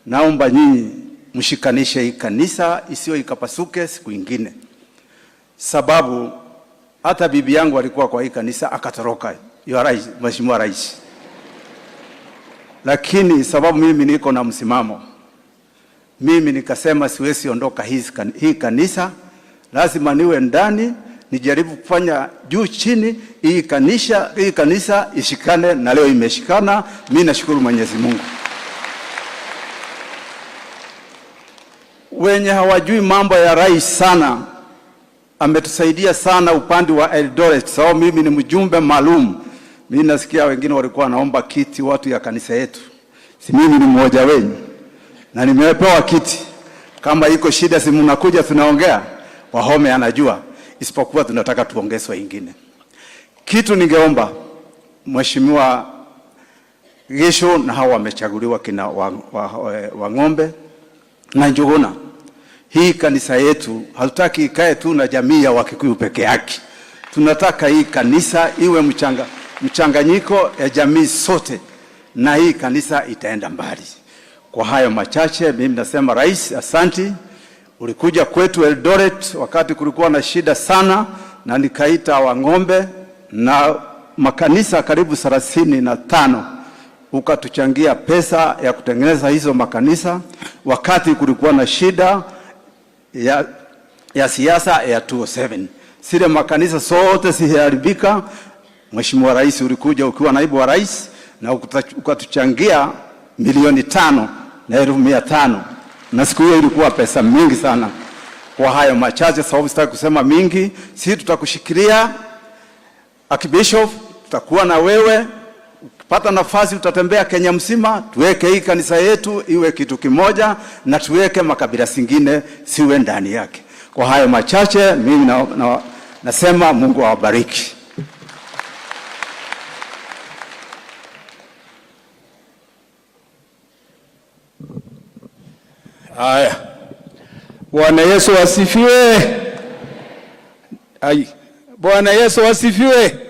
naomba nyinyi mshikanishe hii kanisa isiyo ikapasuke siku ingine, sababu hata bibi yangu alikuwa kwa hii kanisa akatoroka. Mheshimiwa Rais, lakini sababu mimi niko na msimamo, mimi nikasema siwezi ondoka hii kanisa, lazima niwe ndani, nijaribu kufanya juu chini hii kanisa ishikane, na leo imeshikana. Mimi nashukuru Mwenyezi Mungu. Wenye hawajui mambo ya rais sana, ametusaidia sana upande wa Eldoret. So mimi ni mjumbe maalum. Mimi nasikia wengine walikuwa naomba kiti watu ya kanisa yetu. Si mimi ni mmoja wenu na nimepewa kiti. Kama iko shida si mnakuja tunaongea. Wahome anajua, isipokuwa tunataka tuongezwe ingine. Kitu ningeomba Mheshimiwa Gisho na hawa wamechaguliwa kina Wang'ombe na Njuguna. Hii kanisa yetu hatutaki ikae tu na jamii ya Wakikuyu peke yake. Tunataka hii kanisa iwe mchanganyiko ya jamii sote, na hii kanisa itaenda mbali. Kwa hayo machache mimi nasema Rais, asanti. Ulikuja kwetu Eldoret wakati kulikuwa na shida sana, na nikaita Wang'ombe na makanisa karibu 35 ukatuchangia pesa ya kutengeneza hizo makanisa wakati kulikuwa na shida ya siasa ya 2007. Sile makanisa sote siharibika. Mheshimiwa Rais, ulikuja ukiwa naibu wa rais na ukatuchangia milioni 5,500, na siku hiyo ilikuwa pesa mingi sana. Kwa hayo machache, sababu sitaki kusema mingi, sisi tutakushikilia Archbishop, tutakuwa na wewe. Ukipata nafasi utatembea Kenya mzima, tuweke hii kanisa yetu iwe kitu kimoja, na tuweke makabila singine siwe ndani yake. Kwa hayo machache mimi nasema Mungu awabariki. Haya. Bwana Yesu asifiwe. Ai, Bwana Yesu asifiwe.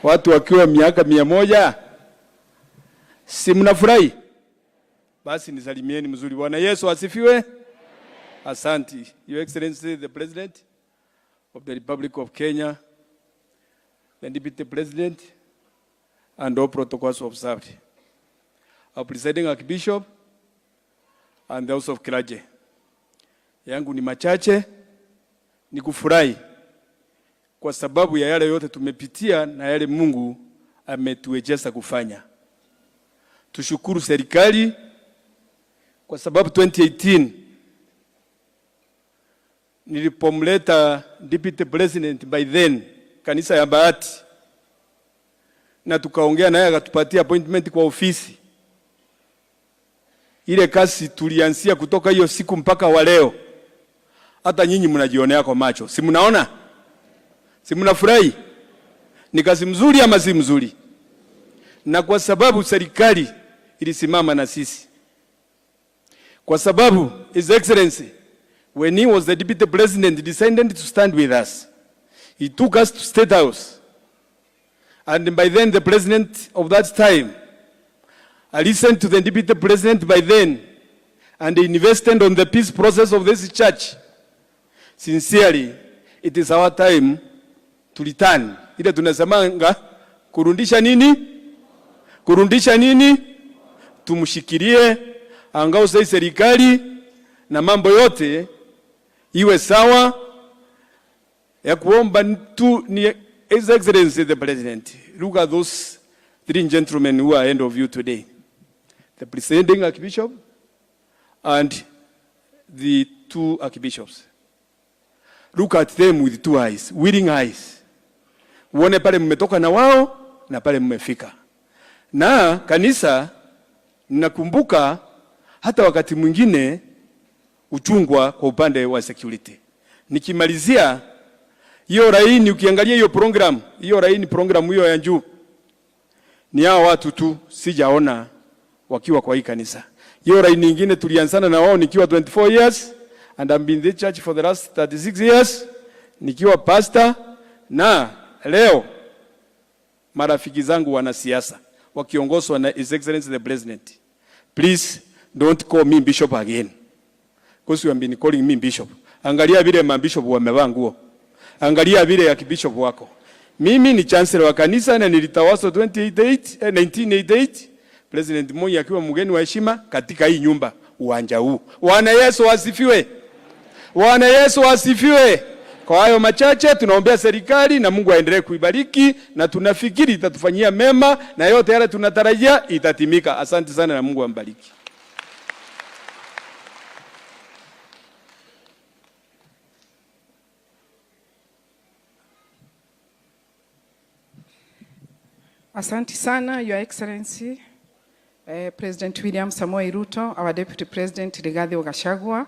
Watu wakiwa miaka 100, si mnafurahi? Basi nisalimieni mzuri. Bwana Yesu asifiwe. Asante. Your Excellency the President of the Republic of Kenya, the Deputy President, and all protocols observed. Our Presiding Archbishop and the House of Clergy. Yangu ni machache, ni kufurahi kwa sababu ya yale yote tumepitia na yale Mungu ametuwezesha kufanya. Tushukuru serikali kwa sababu 2018 nilipomleta Deputy President by then kanisa ya Bahati, na tukaongea naye akatupatia appointment kwa ofisi. Ile kazi tulianzia kutoka hiyo siku mpaka wa leo. Hata nyinyi mnajionea kwa macho. Si mnaona? Si mnafurahi? Ni kazi mzuri ama si mzuri? Na kwa sababu serikali ilisimama na sisi. Kwa sababu His Excellency, when he was the Deputy President, he decided to stand with us. He took us to State House. And by then the President of that time, I listened to the Deputy President by then, and he invested on the peace process of this church. Sincerely, it is our time to return. Ile tunasemanga kurundisha nini? Kurundisha nini? Tumshikilie angao sai serikali na mambo yote iwe sawa. Ya kuomba tu ni His Excellency the President. Look at those 3 gentlemen who are ahead of you today. The Presiding Archbishop and the 2 Archbishops. Look at them with 2 eyes, willing eyes. Uone pale mmetoka na wao na pale mmefika. Na kanisa, ninakumbuka hata wakati mwingine uchungwa kwa upande wa security. Nikimalizia hiyo laini, ukiangalia hiyo program, hiyo laini program hiyo ya juu, ni hao watu tu sijaona wakiwa kwa hii kanisa. Hiyo laini nyingine tulianzana na wao nikiwa 24 years and I've been in the church for the last 36 years nikiwa pastor. Na leo marafiki zangu wanasiasa wakiongozwa na His Excellency the President, please don't call me bishop again, because you have been calling me bishop. Angalia vile mabishop wamevaa nguo, angalia vile ya kibishop wako. Mimi ni chancellor wa kanisa na nilitawaswa 1988 President Moi akiwa mgeni wa heshima katika hii nyumba, uwanja huu. Bwana Yesu asifiwe. Bwana Yesu asifiwe. Kwa hayo machache tunaombea serikali na Mungu aendelee kuibariki, na tunafikiri itatufanyia mema na yote yale tunatarajia itatimika. Asante sana na Mungu ambariki. Asante sana, Your Excellency, President William Samoei Ruto, our Deputy President Rigathi Gachagua,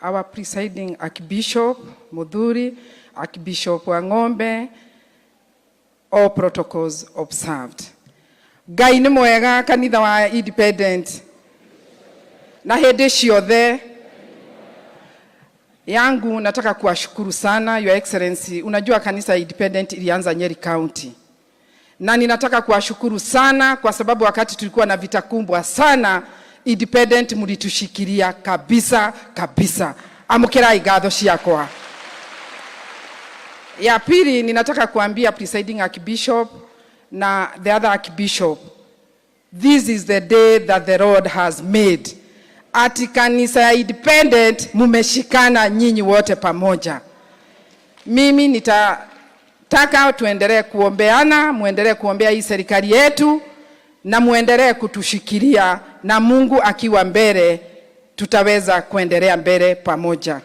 our Presiding Archbishop Mudhuri, Archbishop Wang'ombe, all protocols observed. Ngai nĩ mwega, kanitha wa independent. Na hĩndĩ ciothe yangu nataka kuwashukuru sana, Your Excellency. Unajua kanisa independent ilianza Nyeri County. Na ninataka kuwashukuru sana kwa sababu wakati tulikuwa na vita kubwa sana, independent mlitushikilia kabisa kabisa. Amukirai ngatho ciakwa. Ya pili, ninataka kuambia Presiding Archbishop na the other Archbishop, this is the day that the Lord has made. Ati kanisa ya independent mumeshikana nyinyi wote pamoja. Mimi nitataka tuendelee kuombeana, muendelee kuombea hii serikali yetu na muendelee kutushikilia, na Mungu akiwa mbele tutaweza kuendelea mbele pamoja.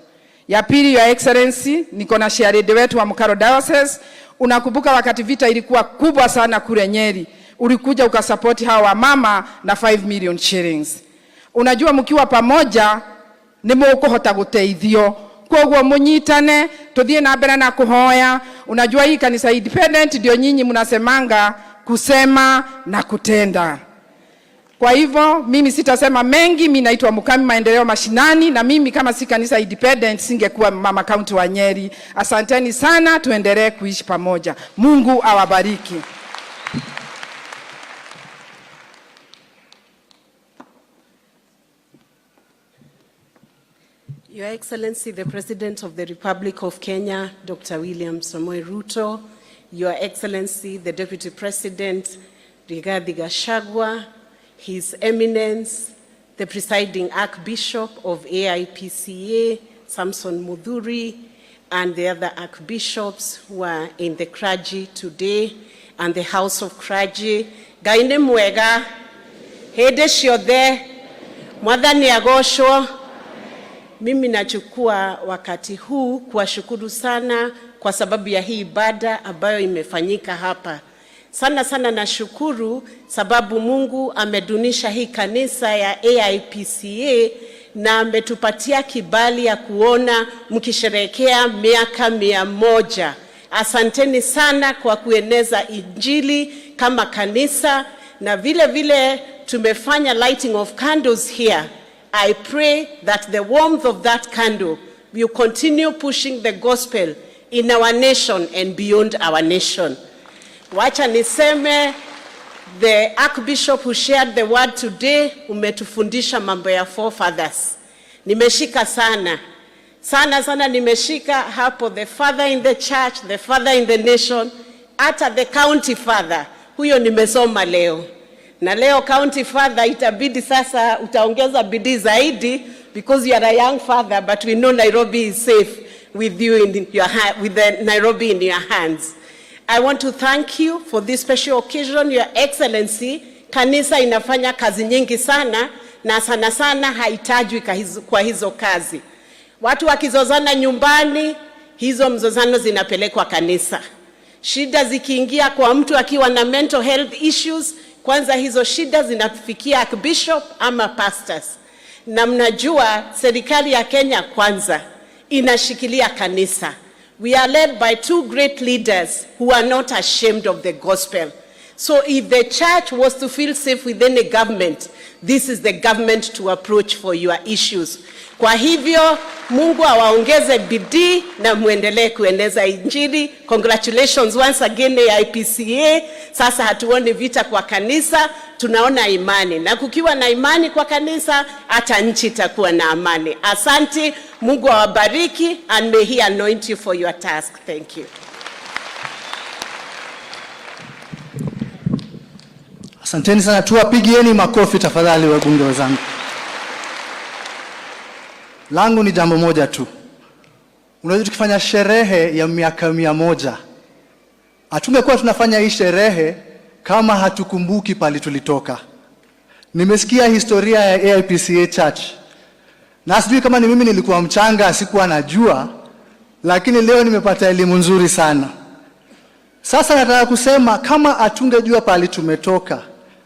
Ya pili, Your Excellency, niko na share wetu wa Mukaro Diocese. Unakumbuka wakati vita ilikuwa kubwa sana kule Nyeri, ulikuja ukasupport hawa mama na 5 million shillings. Unajua mkiwa pamoja ni mukuhota guteithio. Kwoguo munyitane, tuthie na mbere na kuhoya. Unajua hii kanisa independent ndio nyinyi mnasemanga kusema na kutenda. Kwa hivyo mimi sitasema mengi. Mimi naitwa Mukami Maendeleo Mashinani, na mimi kama si kanisa independent singekuwa mama county wa Nyeri. Asanteni sana, tuendelee kuishi pamoja. Mungu awabariki. Your Excellency, the President of the Republic of Kenya, Dr. William Samoei Ruto, Your Excellency, the Deputy President, Rigathi Gachagua, His Eminence, the Presiding Archbishop of AIPCA, Samson Mudhuri, and the other archbishops who are in the clergy today, and the House of Clergy. Gaine mwega, hede shiothe, mwathani agocwo. Mimi nachukua wakati huu kuwashukuru sana kwa sababu ya hii ibada ambayo imefanyika hapa. Sana sana nashukuru sababu Mungu amedunisha hii kanisa ya AIPCA na ametupatia kibali ya kuona mkisherehekea miaka 100. Asanteni sana kwa kueneza injili kama kanisa, na vile vile tumefanya lighting of candles here. I pray that the warmth of that candle will continue pushing the gospel in our nation and beyond our nation. Wacha niseme, the Archbishop who shared the word today umetufundisha mambo ya forefathers. Nimeshika sana. Sana nimeshika hapo, the father in the church, the father in the nation, hata the county father. Huyo nimesoma leo. Na leo county father itabidi sasa utaongeza bidii zaidi, because you are a young father, but we know Nairobi is safe with you in your with the Nairobi in your hands. I want to thank you for this special occasion, Your Excellency. Kanisa inafanya kazi nyingi sana, na sana sana haitajwi kwa hizo kazi. Watu wakizozana nyumbani, hizo mzozano zinapelekwa kanisa. Shida zikiingia kwa mtu akiwa na mental health issues, kwanza hizo shida zinafikia archbishop ama pastors. Na mnajua serikali ya Kenya kwanza inashikilia kanisa. We are led by two great leaders who are not ashamed of the gospel. So if the church was to feel safe within a government, this is the government to approach for your issues. Kwa hivyo Mungu awaongeze bidii na muendelee kueneza injili. Congratulations once again AIPCA. Sasa hatuoni vita kwa kanisa, tunaona imani. Na kukiwa na imani kwa kanisa, hata nchi itakuwa na amani. Asante, Mungu awabariki, and may he anoint you for your task. Thank you. Asanteni sana, tuwapigieni makofi tafadhali wabunge wenzangu. Langu ni jambo moja tu. Unajua tukifanya sherehe ya miaka 100, hatungekuwa tunafanya hii sherehe kama hatukumbuki pali tulitoka. Nimesikia historia ya AIPCA Church. Na sijui kama ni mimi nilikuwa mchanga, sikuwa najua, lakini leo nimepata elimu nzuri sana. Sasa nataka kusema kama hatungejua pali tumetoka,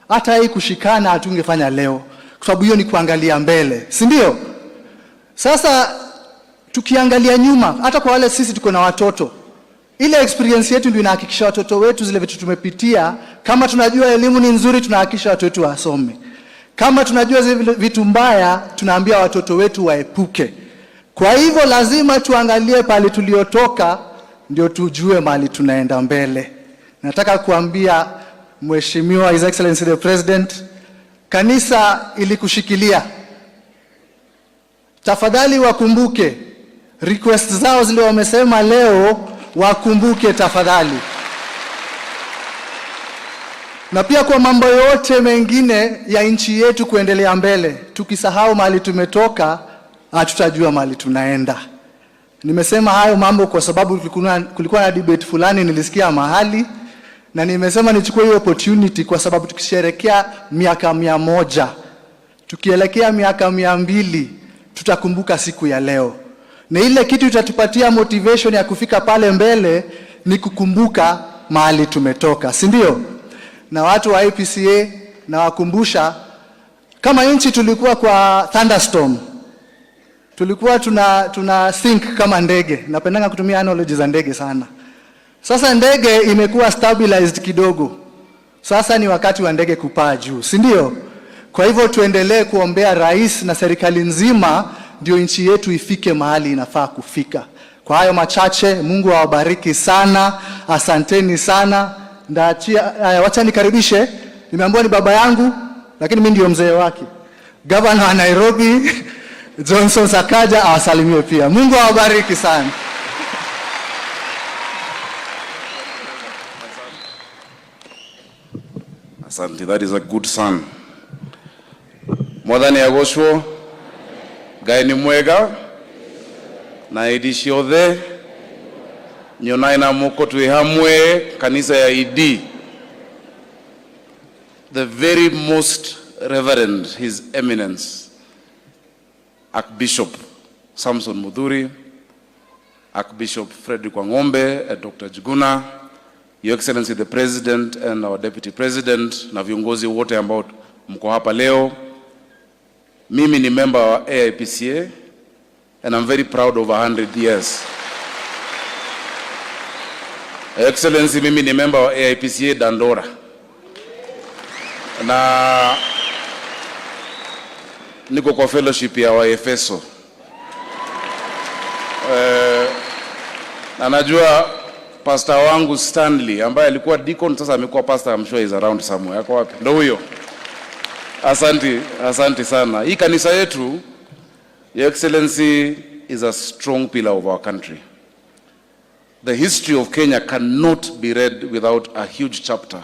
hata hii kushikana hatungefanya leo, kwa sababu hiyo ni kuangalia mbele, si ndio? Sasa tukiangalia nyuma, hata kwa wale sisi tuko na watoto, ile experience yetu ndio inahakikisha watoto wetu zile vitu tumepitia. Kama tunajua elimu ni nzuri, tunahakikisha watoto wetu wasome. Kama tunajua zile vitu mbaya, tunaambia watoto wetu waepuke. Kwa hivyo lazima tuangalie pale tuliotoka, ndio tujue mali tunaenda mbele. Nataka kuambia Mheshimiwa His Excellency the President, kanisa ilikushikilia. Tafadhali wakumbuke request zao zile wamesema leo, wakumbuke tafadhali. Na pia kwa mambo yote mengine ya nchi yetu kuendelea mbele, tukisahau mali tumetoka, hatutajua mali tunaenda. Nimesema hayo mambo kwa sababu kulikuwa na debate fulani nilisikia mahali, na nimesema nichukue hiyo opportunity kwa sababu tukisherehekea miaka 100, tukielekea miaka 200, tutakumbuka siku ya leo. Na ile kitu itatupatia motivation ya kufika pale mbele ni kukumbuka mahali tumetoka, si ndio? Na watu wa AIPCA na wakumbusha, kama nchi tulikuwa kwa thunderstorm, tulikuwa tuna think kama ndege. Napendanga kutumia analogy za ndege sana. Sasa ndege imekuwa stabilized kidogo. Sasa ni wakati wa ndege kupaa juu, si ndio? Kwa hivyo tuendelee kuombea rais na serikali nzima, ndio nchi yetu ifike mahali inafaa kufika. Kwa hayo machache, Mungu awabariki sana, asanteni sana. Wacha nikaribishe, nimeambiwa ni baba yangu, lakini mimi ndio mzee wake, Governor wa Nairobi Johnson Sakaja, awasalimie pia. Mungu awabariki sana. Asante, that is a good son. Mwathani agocwo, Ngai ni mwega, na idi ciothe nyonai na moko twi hamwe kanisa ya ID. The very most reverend, His Eminence Archbishop Samson Mudhuri, Archbishop Frederick Wangombe, Dr. Juguna, Your Excellency the President and our Deputy President, na viongozi wote ambao mko hapa leo. Mimi ni member wa AIPCA and I'm very proud of 100 years. Excellency, mimi ni member wa AIPCA Dandora. Na niko kwa fellowship ya Waefeso. Na najua pastor wangu Stanley ambaye alikuwa deacon sasa amekuwa pastor, I'm sure is around somewhere. Yako wapi? Ndio huyo. Asante sana. Hii kanisa yetu, Your Excellency, is a strong pillar of our country. The history of Kenya cannot be read without a huge chapter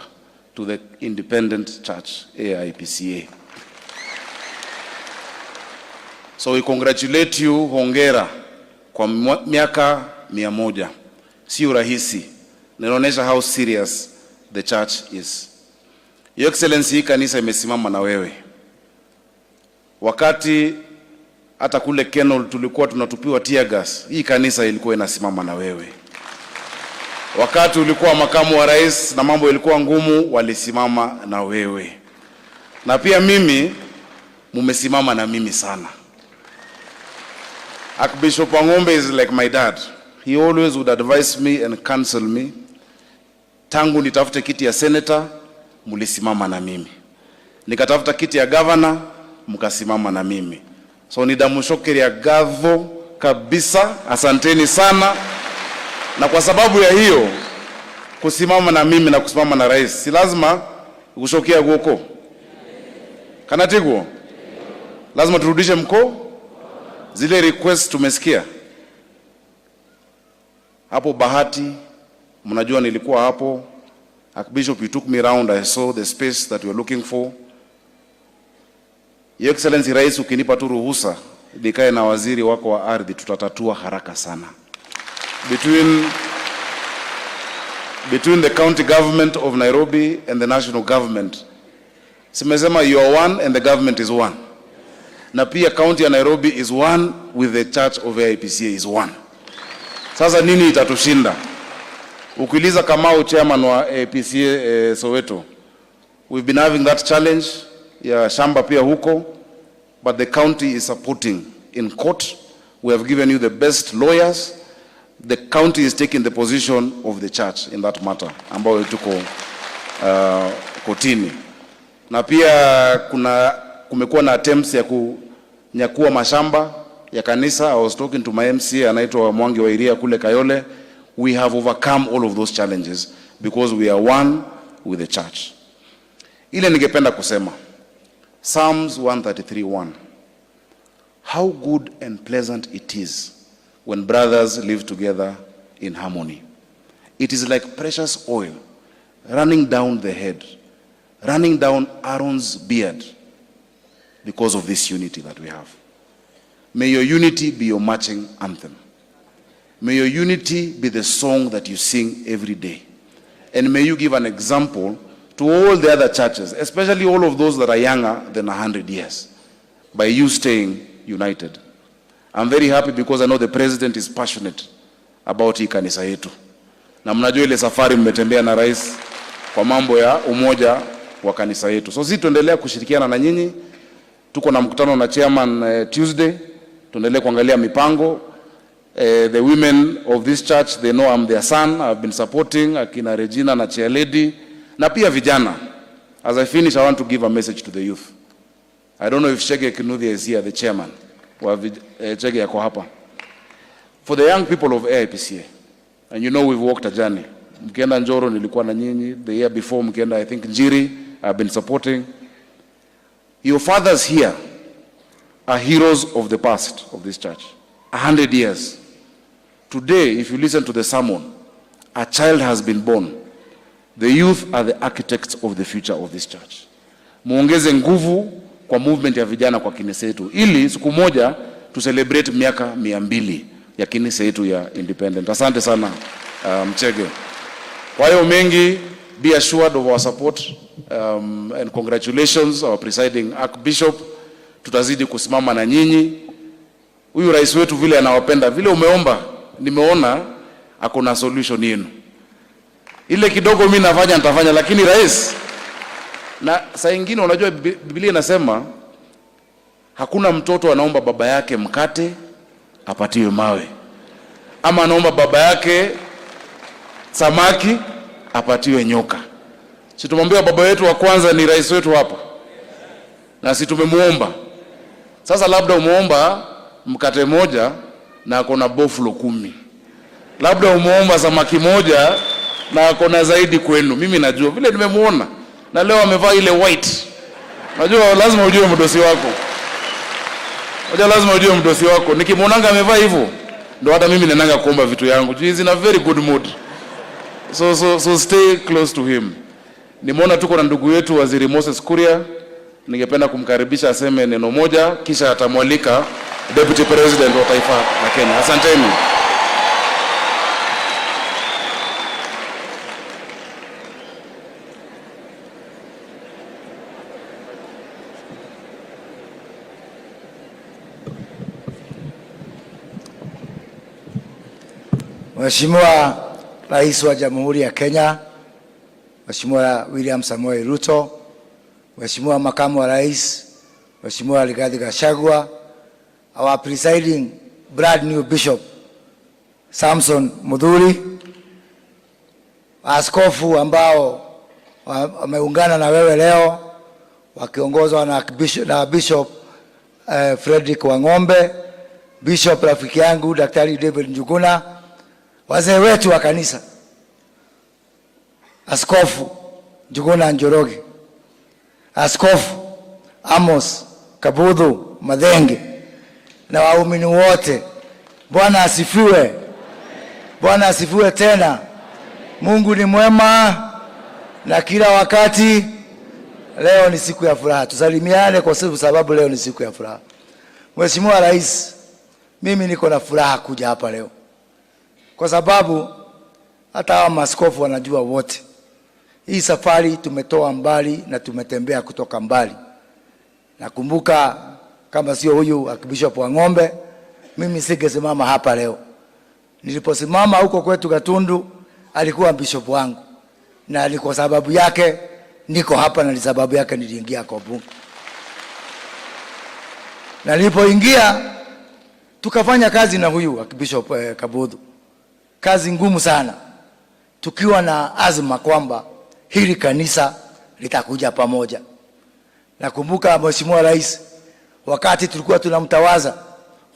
to the independent church, AIPCA. So we congratulate you, hongera, kwa miaka 100. Sio rahisi. Inaonyesha how serious the church is. Your Excellency, hii kanisa imesimama na wewe. Wakati hata kule Kenol tulikuwa tunatupiwa tear gas, hii kanisa ilikuwa inasimama na wewe. Wakati ulikuwa makamu wa rais na mambo ilikuwa ngumu, walisimama na wewe. Na pia mimi, mumesimama na mimi sana. Archbishop Wangombe is like my dad. He always would advise me and counsel me. Tangu nitafute kiti ya senator, mulisimama na mimi. Nikatafuta kiti ya governor, mkasimama na mimi. So nidamushokeri ya gatho kabisa, asanteni sana. Na kwa sababu ya hiyo, kusimama na mimi na kusimama na rais, si lazima kushokia guoko. Kanatiguo? Lazima turudishe mko? Zile request tumesikia. Hapo bahati, mnajua nilikuwa hapo. Archbishop, you took me around, I saw the space that you were looking for. Your Excellency, rais ukinipa tu ruhusa, nikae na waziri wako wa ardhi, tutatatua haraka sana. Between the county government of Nairobi and the national government. Simesema you are one and the government is one. Na pia county ya Nairobi is one with the church of AIPCA is one. Sasa nini itatushinda? Ukiliza Kamau, chairman wa AIPCA Soweto, we've been having that challenge ya shamba pia huko, but the county is supporting in court. We have given you the best lawyers. The county is taking the position of the church in that matter ambayo tuko kotini. Na pia kumekuwa na attempts ya kunyakua mashamba ya kanisa. I was talking to my MCA anaitwa Mwangi wa Iria kule Kayole. We have overcome all of those challenges because we are one with the church. Ile ningependa kusema, Psalms 133:1. How good and pleasant it is when brothers live together in harmony. It is like precious oil running down the head, running down Aaron's beard because of this unity that we have. May your unity be your marching anthem. May your unity be the song that you sing every day. And may you give an example to all the other churches, especially all of those that are younger than 100 years, by you staying united. I'm very happy because I know the president is passionate about hii kanisa yetu. Na mnajua ile safari mmetembea na rais kwa mambo ya umoja wa kanisa yetu. So sisi tuendelea kushirikiana na nyinyi. Tuko na mkutano na chairman Tuesday. Tuendelee kuangalia mipango. The women of this church, they know I'm their son. I've been supporting akina Regina na chair lady. Na pia vijana. As I finish, I want to give a message to the youth. I don't know if Chege Kinuthia is here, the chairman. Chege yako hapa. For the young people of AIPCA, and you know we've walked a journey. Mkienda Njoro nilikuwa na nyinyi, the year before mkienda I think Njiri, I've been supporting. Your fathers here are heroes of the past of this church. 100 years. Today, if you listen to the sermon, a child has been born. The youth are the architects of the future of this church. Muongeze nguvu kwa movement ya vijana kwa kanisa yetu, ili siku moja tu celebrate miaka 200 ya kanisa yetu ya independent. Asante sana Mchege. Kwa hiyo mengi, be assured of our support and congratulations our presiding Archbishop. Tutazidi kusimama na nyinyi. Huyu rais wetu vile anawapenda, vile umeomba, nimeona akona solution yenu. Ile kidogo mimi nafanya nitafanya, lakini rais, na saa nyingine unajua Biblia inasema hakuna mtoto anaomba baba yake mkate apatiwe mawe, ama anaomba baba yake samaki apatiwe nyoka. Si tumwambia baba wetu wa kwanza ni rais wetu hapa, na si tumemuomba. Sasa labda umuomba mkate moja na akona buffalo 10, labda umuomba samaki moja na akona zaidi kwenu. Mimi najua vile nimemuona, na leo amevaa ile white. Najua lazima ujue mdosi wako. Unajua lazima ujue mdosi wako. Nikimuonanga amevaa hivyo, ndo hata mimi nenanga kuomba vitu yangu. He is in a very good mood. So stay close to him. Nimeona tuko na ndugu yetu Waziri Moses Kuria. Ningependa kumkaribisha aseme neno moja, kisha atamwalika Deputy President wa taifa la Kenya. Asanteni. Mheshimiwa Rais wa Jamhuri ya Kenya, Mheshimiwa William Samoei Ruto, Mheshimiwa Makamu wa Rais, Mheshimiwa Rigathi Gachagua, our presiding brand new Bishop Samson Mudhuri, askofu ambao wameungana na wewe leo wakiongozwa na Bishop Frederick Wang'ombe, Bishop rafiki yangu Daktari David Njuguna, wazee wetu wa kanisa, Askofu Njuguna Njoroge, Askofu Amos Kabudhu Madhenge, na waumini wote. Bwana asifiwe. Bwana asifiwe tena. Mungu ni mwema na kila wakati. Leo ni siku ya furaha. Tusalimiane kwa sababu leo ni siku ya furaha. Mheshimiwa Rais, mimi niko na furaha kuja hapa leo, kwa sababu hata hawa maaskofu wanajua wote. Hii safari tumetoa mbali na tumetembea kutoka mbali. Nakumbuka kama sio huyu Archbishop Wang'ombe, mimi singesimama hapa leo. Niliposimama huko kwetu Gatundu, alikuwa bishop wangu, na alikuwa sababu yake niko hapa, na sababu yake niliingia kwa bunge. Na nilipoingia tukafanya kazi na huyu Archbishop Kabudhu, kazi ngumu sana, tukiwa na azma kwamba hili kanisa litakuja pamoja. Nakumbuka Mheshimiwa Rais, wakati tulikuwa tunamtawaza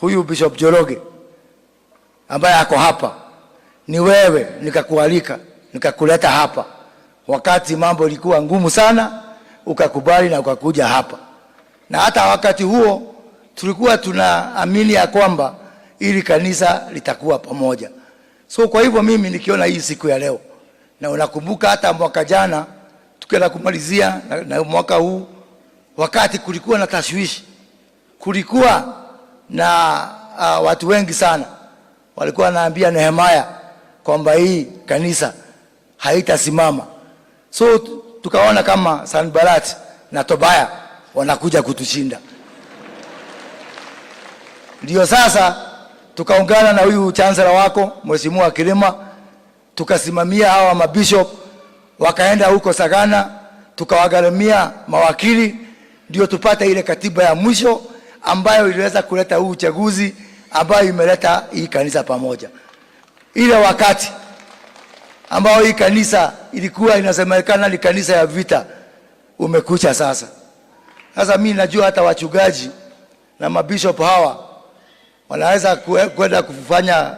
huyu Bishop Njoroge ambaye ako hapa, ni wewe nikakualika, nikakuleta hapa. Wakati mambo ilikuwa ngumu sana, ukakubali na ukakuja hapa. Na hata wakati huo tulikuwa tunaamini ya kwamba ili kanisa litakuwa pamoja. So kwa hivyo mimi nikiona hii siku ya leo, na unakumbuka hata mwaka jana tukienda kumalizia na mwaka huu, wakati kulikuwa na tashwishi, kulikuwa na watu wengi sana walikuwa wanaambia Nehemia kwamba hii kanisa haitasimama. So tukaona kama Sanbalat na Tobaya wanakuja kutushinda. Ndio sasa tukaungana na huyu chancellor wako Mheshimiwa Kilima, tukasimamia hawa mabishop, wakaenda huko Sagana, tukawagharamia mawakili, ndio tupate ile katiba ya mwisho ambayo iliweza kuleta huu uchaguzi, ambayo imeleta hii kanisa pamoja. Ile wakati ambao hii kanisa ilikuwa inasemekana ni kanisa ya vita, umekucha sasa. Sasa mimi najua hata wachungaji na mabishop hawa wanaweza kwenda kufanya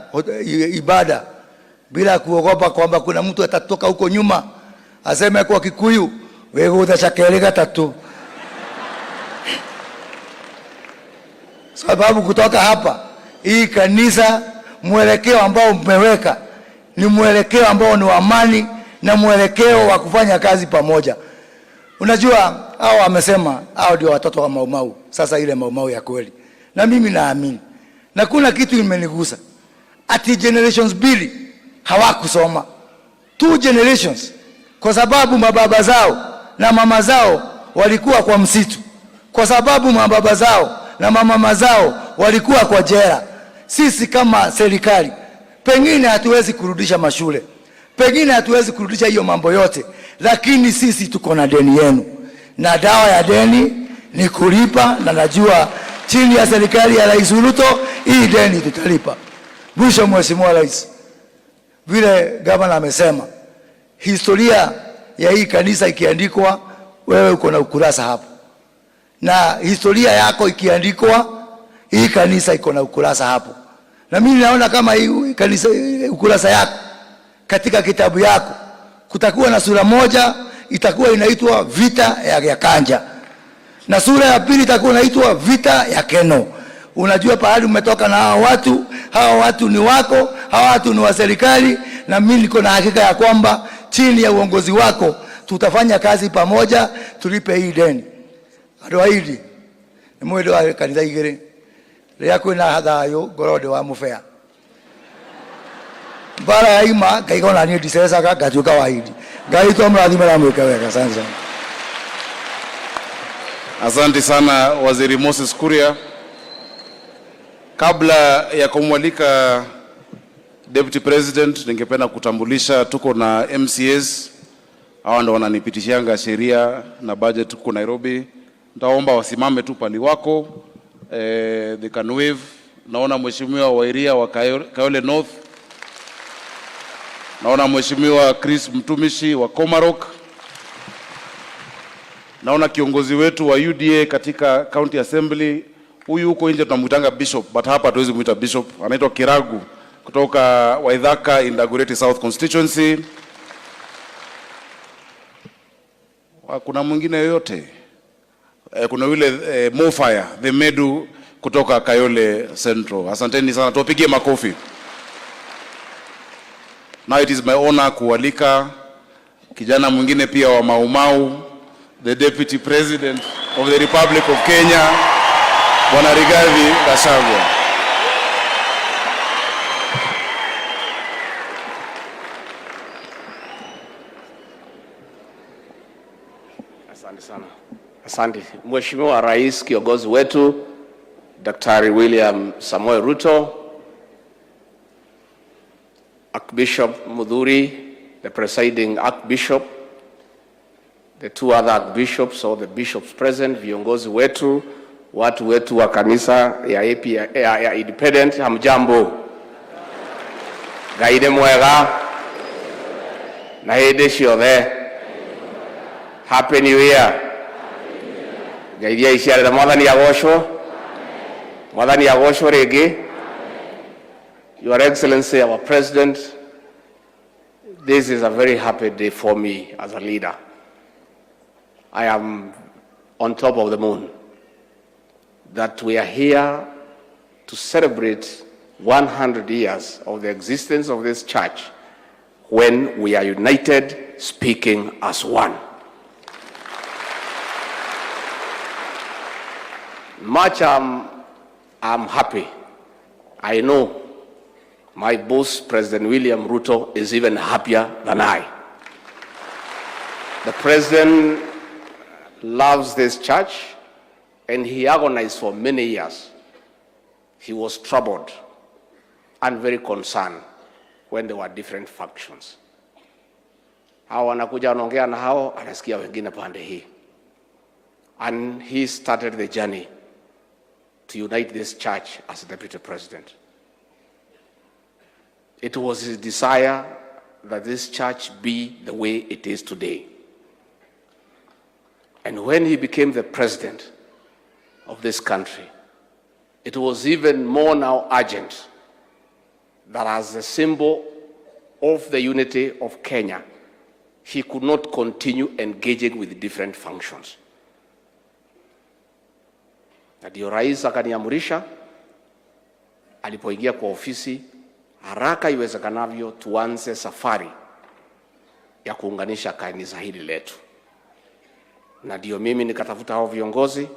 ibada bila kuogopa kwamba kuna mtu atatoka huko nyuma aseme kwa Kikuyu wewe utachakele gatatu. Sababu kutoka hapa hii kanisa, mwelekeo ambao mmeweka ni mwelekeo ambao ni wa amani na mwelekeo wa kufanya kazi pamoja. Unajua hao wamesema hao ndio watoto wa Maumau. Sasa ile Maumau ya kweli, na mimi naamini, na kuna kitu imenigusa, ati generations mbili hawakusoma, 2 generations, kwa sababu mababa zao na mama zao walikuwa kwa msitu, kwa sababu mababa zao na mama zao walikuwa kwa jela. Sisi kama serikali pengine hatuwezi kurudisha mashule, pengine hatuwezi kurudisha hiyo mambo yote, lakini sisi tuko na deni yenu, na dawa ya deni ni kulipa, na najua chini ya serikali ya Rais Ruto hii deni tutalipa. Mwisho, Mheshimiwa Rais, vile gavana amesema, historia ya hii kanisa ikiandikwa, wewe uko na ukurasa hapo, na historia yako ikiandikwa, hii kanisa iko na ukurasa hapo. Na mimi naona kama hii kanisa, ukurasa yako katika kitabu yako kutakuwa na sura moja itakuwa inaitwa vita ya Kanja, na sura ya pili itakuwa inaitwa vita ya Keno. Unajua pahali umetoka na hawa watu ni wako, hawa watu ni wa serikali, na mimi niko na hakika ya kwamba chini ya uongozi wako tutafanya kazi pamoja, tulipe hii deni. Adoaidi ni mwendo wa kanisa igere ria kwina hathayo gorode wa mufea bara ya ima ngaigona ni disesa gatuka waidi ngaitwa mrathime na mweke wega sana. Asante sana Waziri Moses Kuria. Kabla ya kumwalika Deputy President, ningependa kutambulisha tuko na MCAs, hawa ndio wananipitishanga sheria na budget huko Nairobi. Nitaomba wasimame tu pali wako, they can wave. Naona Mheshimiwa Wairia wa Kayole North, naona Mheshimiwa Chris Mtumishi wa Komarok, naona kiongozi wetu wa UDA katika County Assembly, huyu huko nje tunamwitanga Bishop, but hapa hatuwezi kumuita Bishop, anaitwa Kiragu kutoka Waithaka in Dagoretti South Constituency. Kuna mwingine yoyote? Kuna yule Mofire the Medu kutoka Kayole Central. Asanteni sana, tuwapigie makofi. Now it is my honor kualika kijana mwingine pia wa Maumau, the Deputy President of the Republic of Kenya, Bwana Rigathi Gachagua. Asante sana. Asante. Mheshimiwa Rais, kiongozi wetu Daktari William Samoei Ruto, Archbishop Mudhuri, the presiding Archbishop, the 2 other Archbishops or the bishops present, viongozi wetu, watu wetu wa kanisa ya AIPCA ya Independent, hamjambo. Gaide mwega na hede ciothe. Happy New Year. Gaidia isiare da mwathani agocwo. Mwathani agocwo rigi. Your Excellency, our President, this is a very happy day for me as a leader. I am on top of the moon that we are here to celebrate 100 years of the existence of this church when we are united, speaking as one. Much I'm happy. I know my boss, President William Ruto, is even happier than I. The President loves this church, and he agonized for many years. He was troubled and very concerned when there were different factions. Hao wanakuja wanaongea na hao, anasikia wengine pande hii. And he started the journey to unite this church as Deputy President. It was his desire that this church be the way it is today. And when he became the president of this country, it was even more now urgent that as a symbol of the unity of Kenya, he could not continue engaging with different functions. Na ndio rais akaniamrisha alipoingia kwa ofisi, haraka iwezekanavyo tuanze safari ya kuunganisha kanisa hili letu. Na ndio mimi nikatafuta hao viongozi,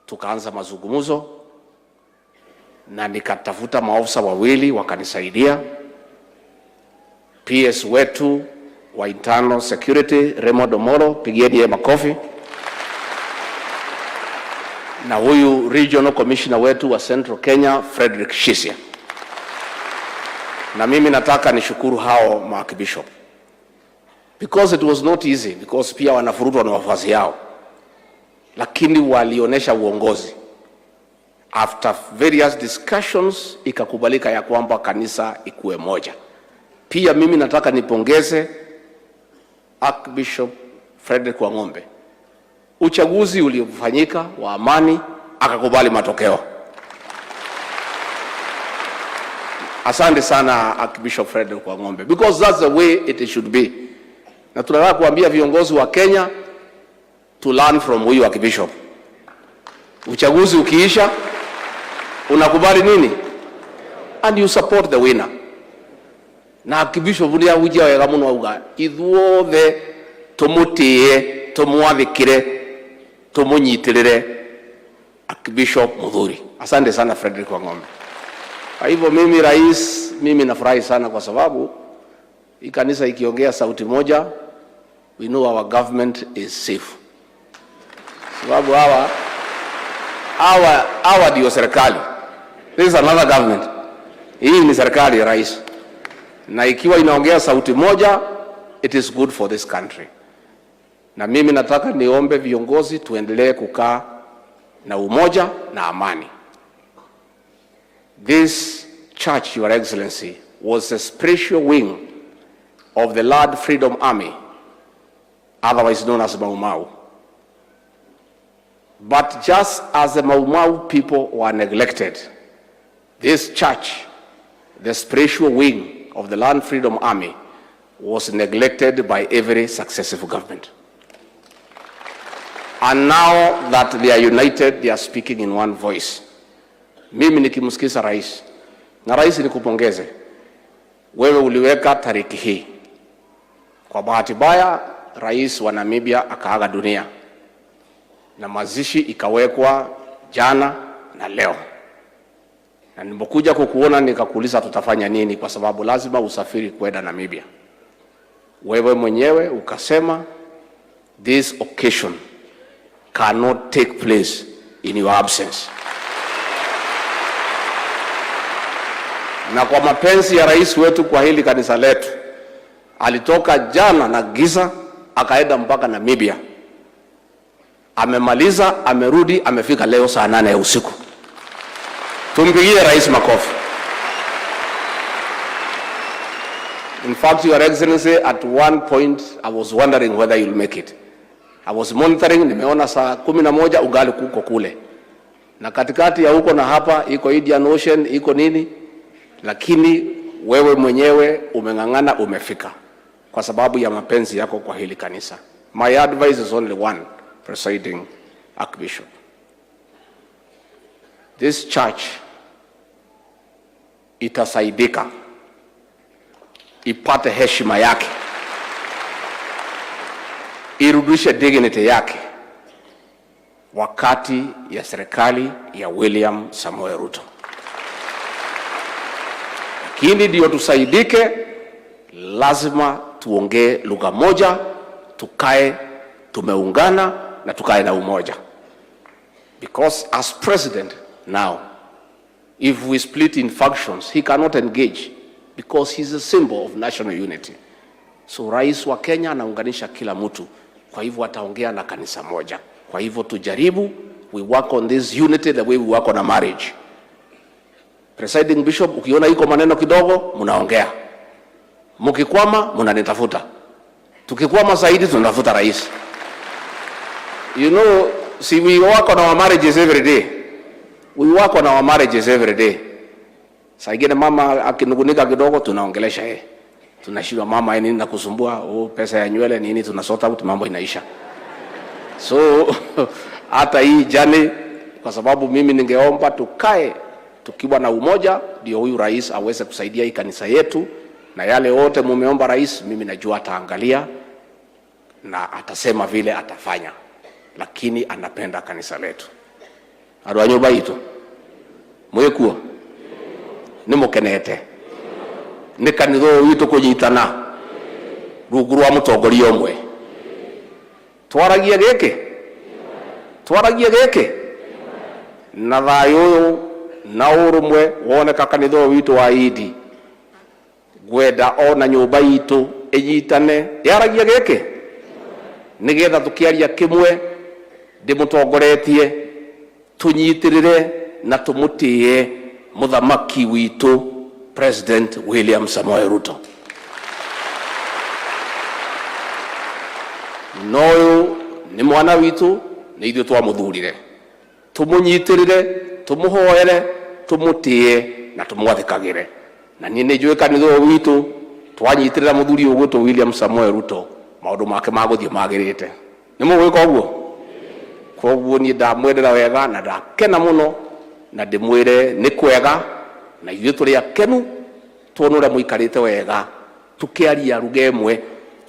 tukaanza mazungumzo, na nikatafuta maofisa wawili wakanisaidia, PS wetu wa internal security Raymond Omoro, pigieni makofi, na huyu regional commissioner wetu wa Central Kenya Frederick Shisia. Na mimi nataka nishukuru hao maarchbishop, because it was not easy, because pia wanafurutwa na wafuasi yao, lakini walionesha uongozi. After various discussions ikakubalika ya kwamba kanisa ikuwe moja. Pia mimi nataka nipongeze Archbishop Frederick Wang'ombe. Uchaguzi uliofanyika wa amani, akakubali matokeo. Asante sana Archbishop Frederick Wang'ombe, because that's the way it should be. Na tunataka kuambia viongozi wa Kenya to learn from huyu Archbishop. Uchaguzi ukiisha, unakubali nini? And you support the winner. Na Archbishop ndia hujia wega muno auga ithuothe tumutie tumwathikire tumunyitirire Archbishop Muthuri. Asante sana Frederick Wang'ombe. Kwa hivyo mimi rais, mimi nafurahi sana kwa sababu hii kanisa ikiongea sauti moja, we know our government is safe. Sababu hawa ndio serikali. This is another government. Hii ni serikali ya rais. Na ikiwa inaongea sauti moja, it is good for this country. Na mimi nataka niombe viongozi tuendelee kukaa na umoja na amani. This church, Your Excellency, was a spiritual wing of the Lord Freedom Army, otherwise known as Mau Mau. But just as the Mau Mau people were neglected, this church, the spiritual wing of the Land Freedom Army, was neglected by every successive government. And now that they are united, they are speaking in one voice. Mimi nikimsikiza rais, na rais nikupongeze, wewe uliweka tariki hii. Kwa bahati mbaya, rais wa Namibia akaaga dunia, na mazishi ikawekwa jana na leo. Na nilipokuja kukuona nikakuuliza tutafanya nini, kwa sababu lazima usafiri kwenda Namibia. Wewe mwenyewe ukasema this occasion cannot take place in your absence. Na kwa mapenzi ya rais wetu kwa hili kanisa letu, alitoka jana na giza akaenda mpaka Namibia. Amemaliza, amerudi, amefika leo saa 8 ya usiku. Tumpigie rais makofi. In fact, Your Excellency, at one point I was wondering whether you'll make it. I was monitoring, nimeona saa 11 ugali kuko kule. Na katikati ya huko na hapa iko Indian Ocean, iko nini? Lakini wewe mwenyewe umeng'ang'ana, umefika kwa sababu ya mapenzi yako kwa hili kanisa. My advice is only one, Presiding Archbishop. This church itasaidika, ipate heshima yake, irudishe dignity yake wakati ya serikali ya William Samoei Ruto. Lakini ndio tusaidike, lazima tuongee lugha moja, tukae tumeungana na tukae na umoja. Because as president now, if we split in factions, he cannot engage because he's a symbol of national unity. So rais wa Kenya anaunganisha kila mtu, kwa hivyo ataongea na kanisa moja. Kwa hivyo tujaribu, we work on this unity the way we work on a marriage. Presiding Bishop, ukiona iko maneno kidogo, mnaongea. Mkikwama, mnanitafuta. Tukikwama zaidi, tunatafuta rais. You know, see, we work on our marriages every day. We work on our marriages every day. Saa ingine mama akinugunika kidogo tunaongelesha yeye. Tunashindwa mama nini na kusumbua, pesa ya nywele nini, tunasota out, mambo inaisha. So hata hii jani, kwa sababu mimi ningeomba tukae tukiwa na umoja, ndio huyu rais aweze kusaidia hii kanisa yetu, na yale wote mumeomba rais, mimi najua ataangalia na atasema vile atafanya, lakini anapenda kanisa letu. Arwa nyumba itu mwekuo nimukenete ni kanitho witu kunyitana rungu rwa mutongoria omwe twaragia geke na thayu na urumwe woneka kanitho witu wa idi gwenda ona nyumba itu inyitane yaragia geke nigetha tukiaria kimwe ndimutongoretie tunyitirire na tumutie muthamaki witu President William Samoei Ruto. Noyo ni mwana witu, ni ithuĩ twamuthurire. Tumunyitirire, tumuhoere, tumutie na tumwathikagire. Na niĩ nĩ njũĩ kanitha witu twanyitirira muthuri ũgwĩtwo William Samoei Ruto, maũndũ make magũthiĩ magĩrĩte. Nĩ mũgwĩka ũguo? Koguo niĩ ndamwendera wega na ndakena mũno na ndĩmwĩre nĩ kwega na ithuĩ tũrĩ akenu tuona ũrĩa mũikarĩte wega tukiaria lugha ĩmwe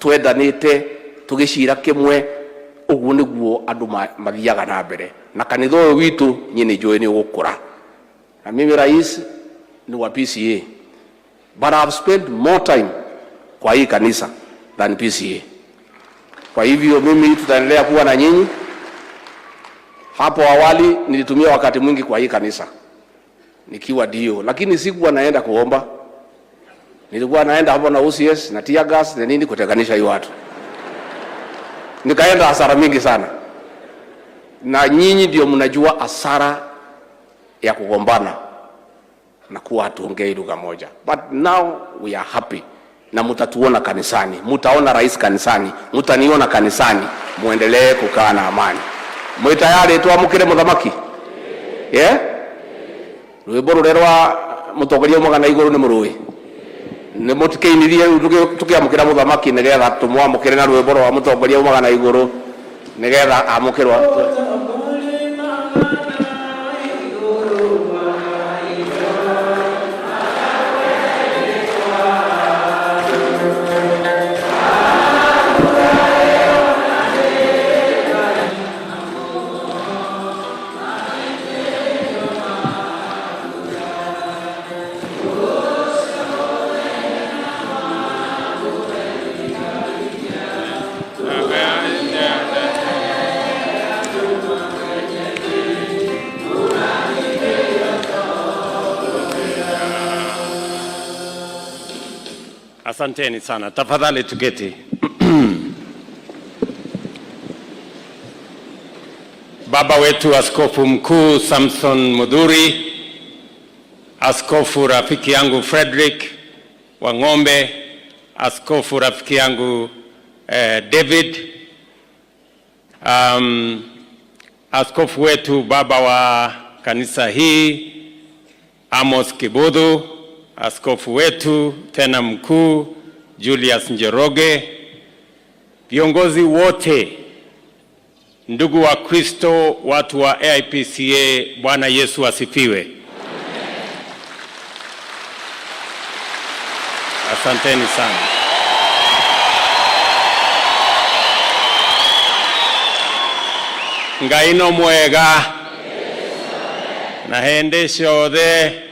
twendanĩte tũgĩcira kĩmwe ũguo nĩguo andũ mathiaga na mbere na kanitha ũyũ witũ niĩ nĩ njũĩ nĩ ũgũkũra. Na mimi rais ni wa PCA, but I have spent more time kwa hii kanisa than PCA. Kwa hivyo mimi tutaendelea kuwa na nyinyi. Hapo awali nilitumia wakati mwingi kwa hii kanisa nikiwa dio, lakini sikuwa naenda kuomba. Nilikuwa naenda hapo na OCS na tear gas na nini kutenganisha hiyo watu. Nikaenda hasara mingi sana. Na nyinyi ndio mnajua hasara ya kugombana na kuwa hatuongei lugha moja. But now we are happy. Na mtatuona kanisani, mtaona rais kanisani, mtaniona kanisani, muendelee kukaa na amani. Mwe tayari tuamukire muthamaki? Yeah? Rwimbo rurerwa mutongoria umwe kana iguru ni muruwi. Ni mutikeinirie tukiamukira muthamaki nigetha tumwamukire na rwimbo rwa mutongoria umwe kana iguru nigetha amukirwa. Asanteni sana. Tafadhali tuketi. Baba wetu Askofu Mkuu Samson Mudhuri, Askofu rafiki yangu Frederick Wang'ombe, Askofu rafiki yangu David, Askofu wetu baba wa kanisa hii Amos Kibudhu, Askofu wetu tena mkuu Julius Njoroge, viongozi wote, ndugu wa Kristo, watu wa AIPCA, Bwana Yesu asifiwe. Asanteni sana. Ngaino mwega na hende ciothe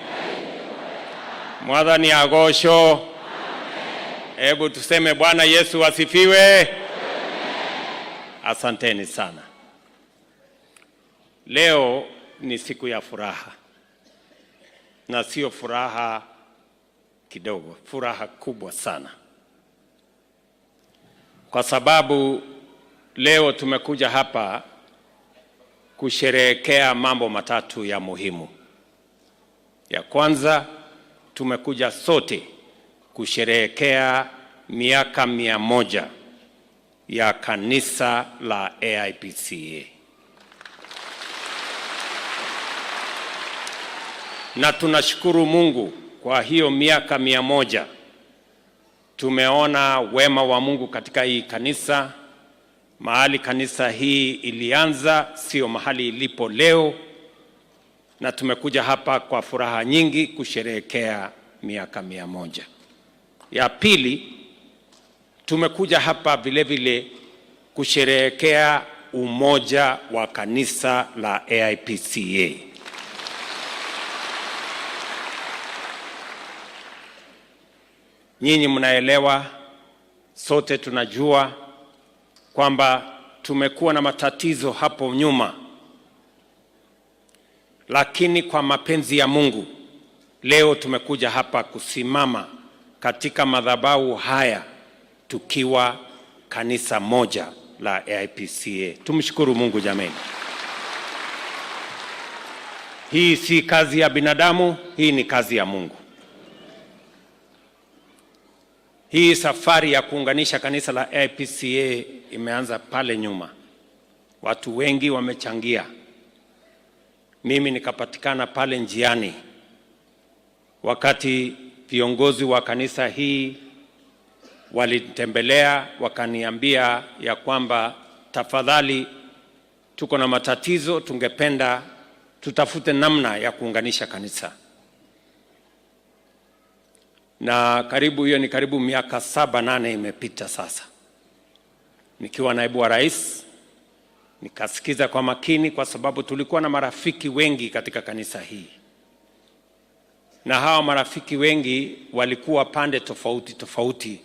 Mwathani agocwo. Hebu tuseme Bwana Yesu asifiwe. Asanteni sana. Leo ni siku ya furaha, na sio furaha kidogo, furaha kubwa sana, kwa sababu leo tumekuja hapa kusherehekea mambo matatu ya muhimu. Ya kwanza, tumekuja sote kusherehekea miaka 100 ya kanisa la AIPCA. Na tunashukuru Mungu kwa hiyo miaka 100 tumeona wema wa Mungu katika hii kanisa. Mahali kanisa hii ilianza sio mahali ilipo leo, na tumekuja hapa kwa furaha nyingi kusherehekea miaka 100. Ya pili, tumekuja hapa vile vile kusherehekea umoja wa kanisa la AIPCA. Nyinyi mnaelewa, sote tunajua kwamba tumekuwa na matatizo hapo nyuma, lakini kwa mapenzi ya Mungu leo tumekuja hapa kusimama katika madhabahu haya tukiwa kanisa moja la AIPCA. Tumshukuru Mungu jameni. Hii si kazi ya binadamu, hii ni kazi ya Mungu. Hii safari ya kuunganisha kanisa la AIPCA imeanza pale nyuma. Watu wengi wamechangia. Mimi nikapatikana pale njiani wakati viongozi wa kanisa hii walinitembelea, wakaniambia ya kwamba tafadhali, tuko na matatizo, tungependa tutafute namna ya kuunganisha kanisa. Na hiyo ni karibu miaka 7-8 imepita sasa. Nikiwa naibu wa rais, nikasikiza kwa makini, kwa sababu tulikuwa na marafiki wengi katika kanisa hii. Na hawa marafiki wengi walikuwa pande tofauti tofauti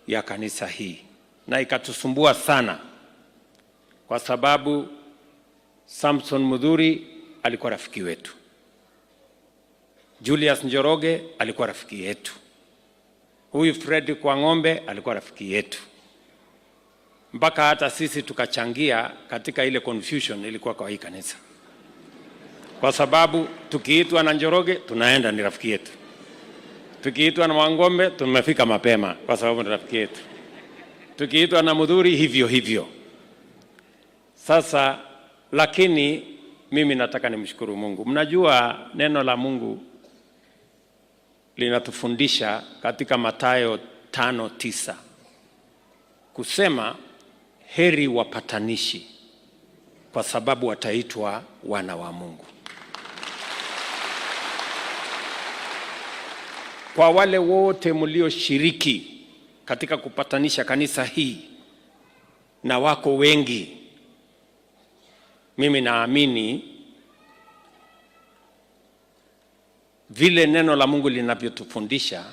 ya kanisa hii. Na ikatusumbua sana, kwa sababu Samson Mudhuri alikuwa rafiki wetu. Julius Njoroge alikuwa rafiki yetu. Huyu Fred kwa ng'ombe alikuwa rafiki yetu. Mpaka hata sisi tukachangia katika ile confusion ilikuwa kwa hii kanisa. Kwa sababu tukiitwa na Njoroge tunaenda, ni rafiki yetu. Tukiitwa na Wangombe tumefika mapema kwa sababu ni rafiki yetu. Tukiitwa na Mudhuri hivyo hivyo. Sasa lakini mimi nataka nimshukuru Mungu. Mnajua neno la Mungu linatufundisha katika Mathayo 5:9 kusema heri wapatanishi, kwa sababu wataitwa wana wa Mungu. Kwa wale wote mlioshiriki katika kupatanisha kanisa hii, na wako wengi, mimi naamini vile neno la Mungu linavyotufundisha,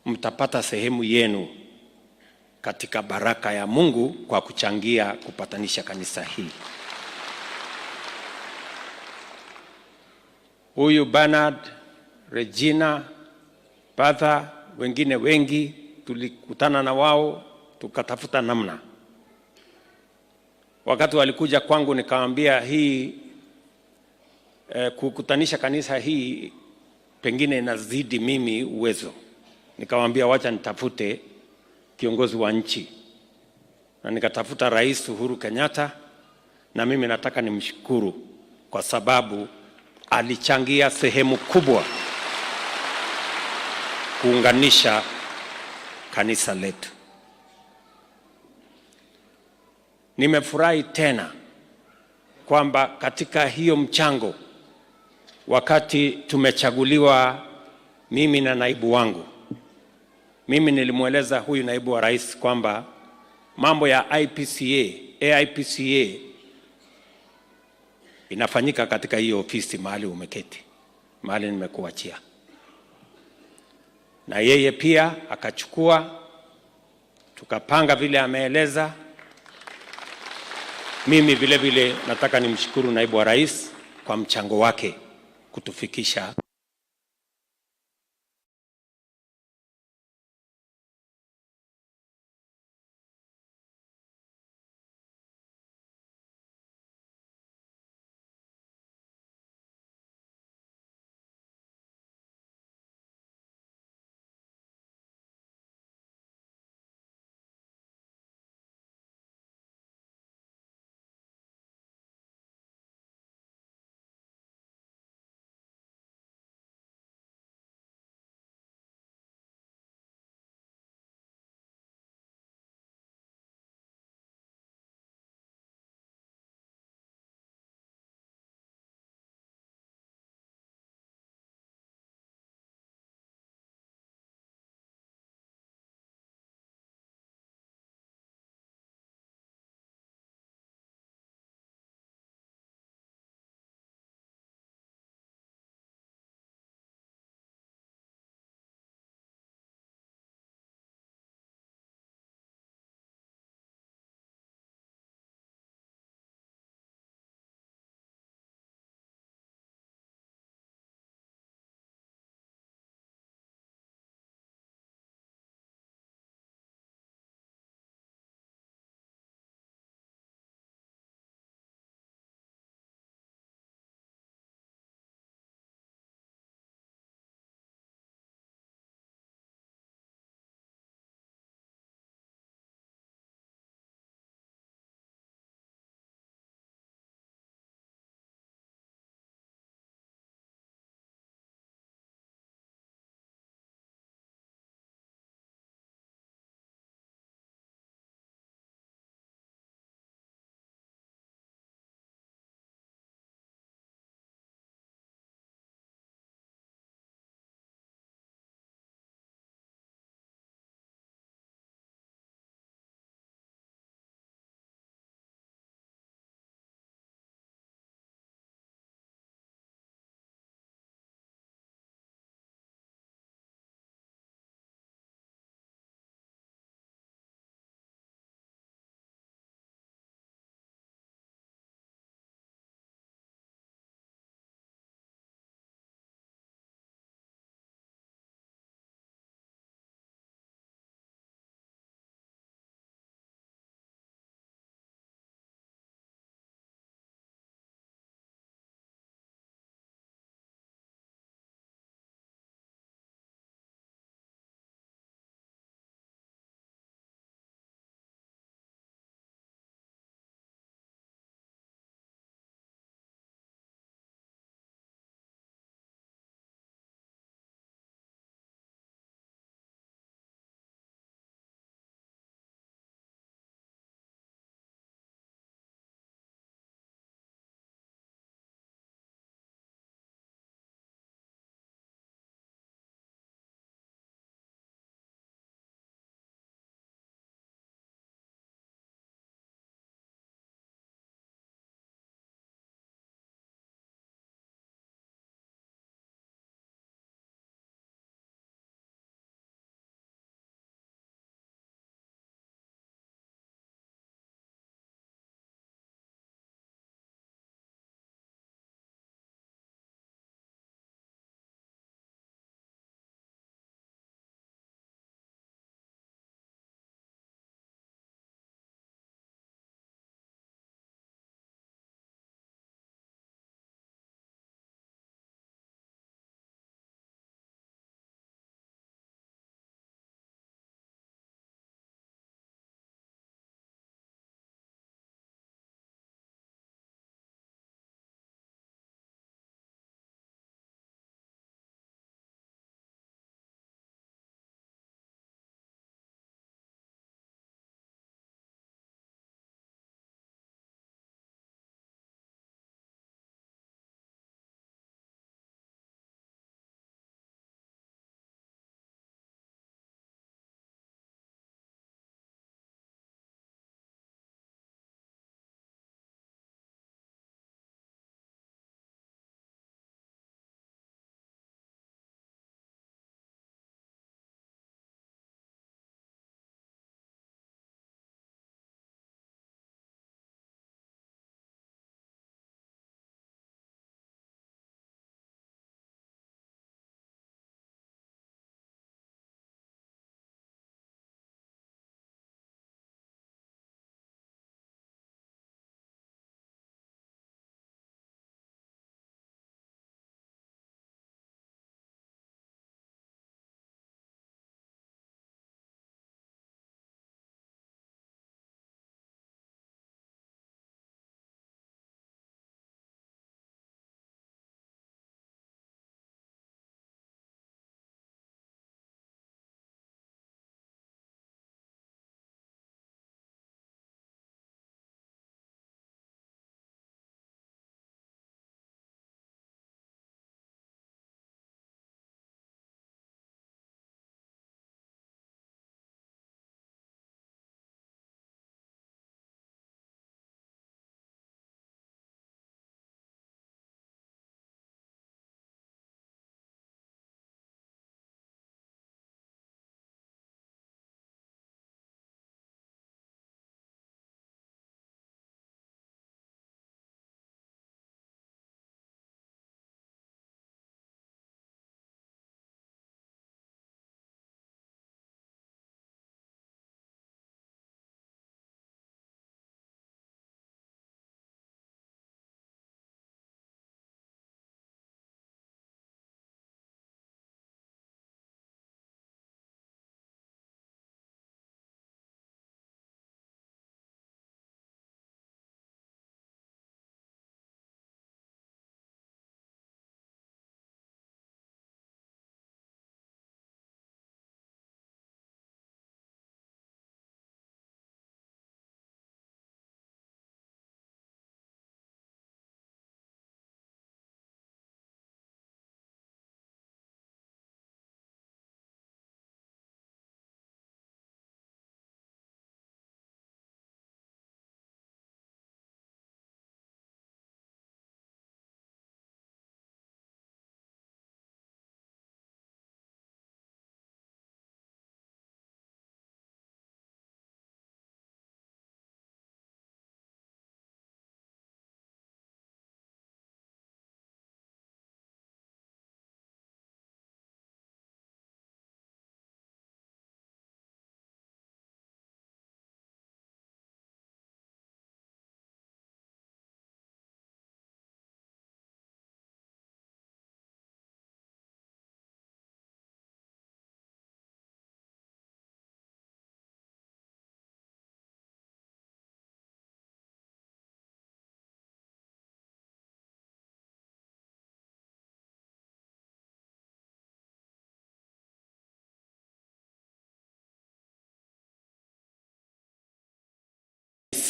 mtapata sehemu yenu katika baraka ya Mungu kwa kuchangia kupatanisha kanisa hii. Huyu Bernard, Regina, Patha, wengine wengi tulikutana na wao tukatafuta namna. Wakati walikuja kwangu nikamwambia hii kukutanisha kanisa hii pengine inazidi mimi uwezo. Nikamwambia wacha nitafute kiongozi wa nchi. Na nikatafuta Rais Uhuru Kenyatta, na mimi nataka nimshukuru kwa sababu alichangia sehemu kubwa kuunganisha kanisa letu. Nimefurahi tena kwamba katika hiyo mchango, wakati tumechaguliwa mimi na naibu wangu, mimi nilimweleza huyu naibu wa rais kwamba mambo ya AIPCA inafanyika katika hiyo ofisi mahali umeketi, mahali nimekuachia. Na yeye pia akachukua, tukapanga vile ameeleza. Mimi vile vile nataka nimshukuru naibu wa rais kwa mchango wake kutufikisha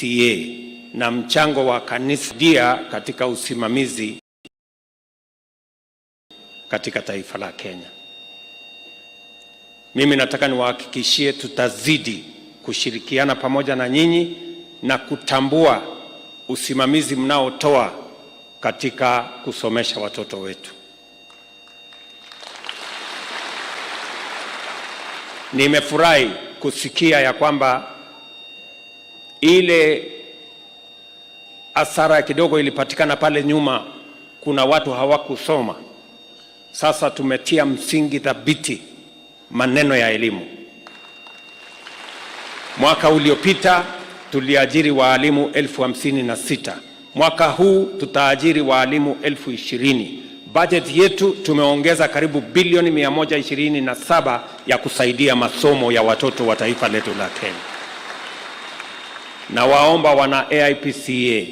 AIPCA na mchango wa kanisa dia katika usimamizi katika taifa la Kenya. Mimi nataka niwahakikishie tutazidi kushirikiana pamoja na nyinyi na kutambua usimamizi mnaotoa katika kusomesha watoto wetu. Nimefurahi kusikia ya kwamba ile hasara kidogo ilipatikana pale nyuma, kuna watu hawakusoma. Sasa tumetia msingi thabiti maneno ya elimu. Mwaka uliopita tuliajiri waalimu 56,000. Mwaka huu tutaajiri waalimu 20,000. Budget yetu tumeongeza karibu bilioni 127 ya kusaidia masomo ya watoto wa taifa letu la Kenya. Na waomba wana AIPCA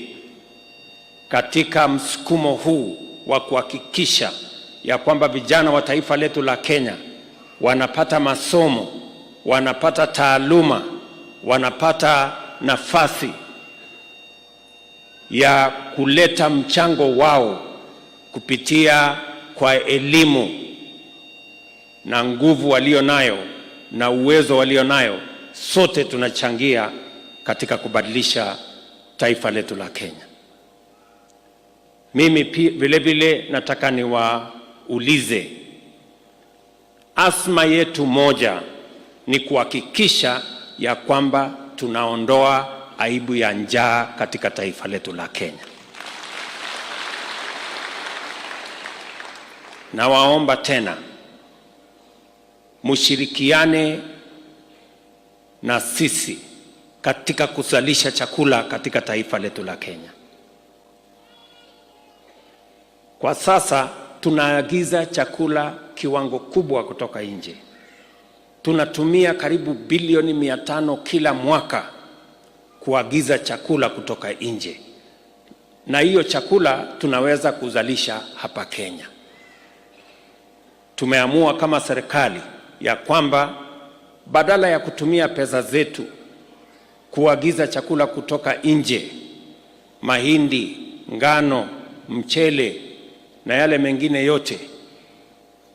katika msukumo huu wa kuhakikisha ya kwamba vijana wa taifa letu la Kenya wanapata masomo, wanapata taaluma, wanapata nafasi ya kuleta mchango wao kupitia kwa elimu na nguvu walio nayo na uwezo walio nayo. Sote tunachangia katika kubadilisha taifa letu la Kenya. Mimi vile vile nataka niwaulize, azma yetu moja ni kuhakikisha ya kwamba tunaondoa aibu ya njaa katika taifa letu la Kenya. Na waomba tena mushirikiane na sisi katika kuzalisha chakula katika taifa letu la Kenya. Kwa sasa tunaagiza chakula kiwango kubwa kutoka nje. Tunatumia karibu bilioni 500 kila mwaka kuagiza chakula kutoka nje. Na hiyo chakula tunaweza kuzalisha hapa Kenya. Tumeamua kama serikali ya kwamba badala ya kutumia pesa zetu kuagiza chakula kutoka nje, mahindi, ngano, mchele na yale mengine yote,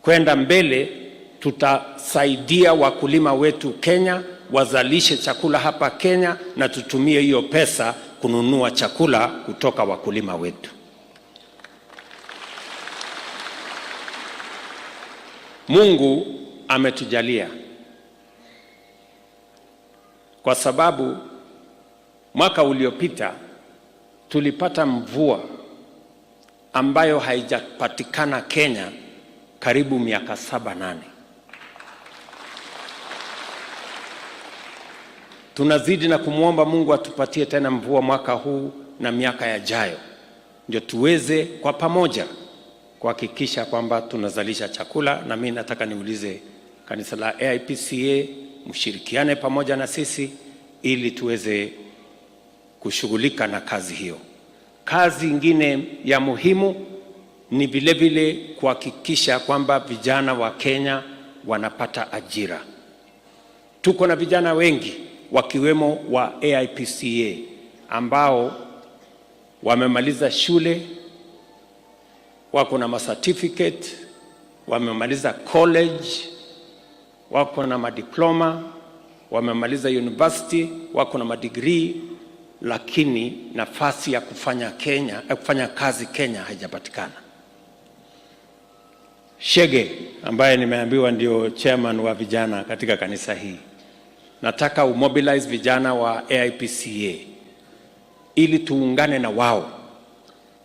kwenda mbele tutasaidia wakulima wetu Kenya wazalishe chakula hapa Kenya na tutumie hiyo pesa kununua chakula kutoka wakulima wetu. Mungu ametujalia kwa sababu mwaka uliopita tulipata mvua ambayo haijapatikana Kenya karibu miaka 7-8. Tunazidi na kumwomba Mungu atupatie tena mvua mwaka huu na miaka yajayo, ndio tuweze kwa pamoja kuhakikisha kwamba tunazalisha chakula. Na mimi nataka niulize kanisa la AIPCA mshirikiane pamoja na sisi ili tuweze kushughulika na kazi hiyo. Kazi ingine ya muhimu ni vile vile kuhakikisha kwamba vijana wa Kenya wanapata ajira. Tuko na vijana wengi wakiwemo wa AIPCA ambao wamemaliza shule, wako na certificate, wamemaliza college, wako na madiploma, wamemaliza university, wako na madegree, lakini nafasi ya kufanya kazi Kenya haijapatikana. Shege ambaye nimeambiwa ndio chairman wa vijana katika kanisa hii, nataka umobilize vijana wa AIPCA ili tuungane na wao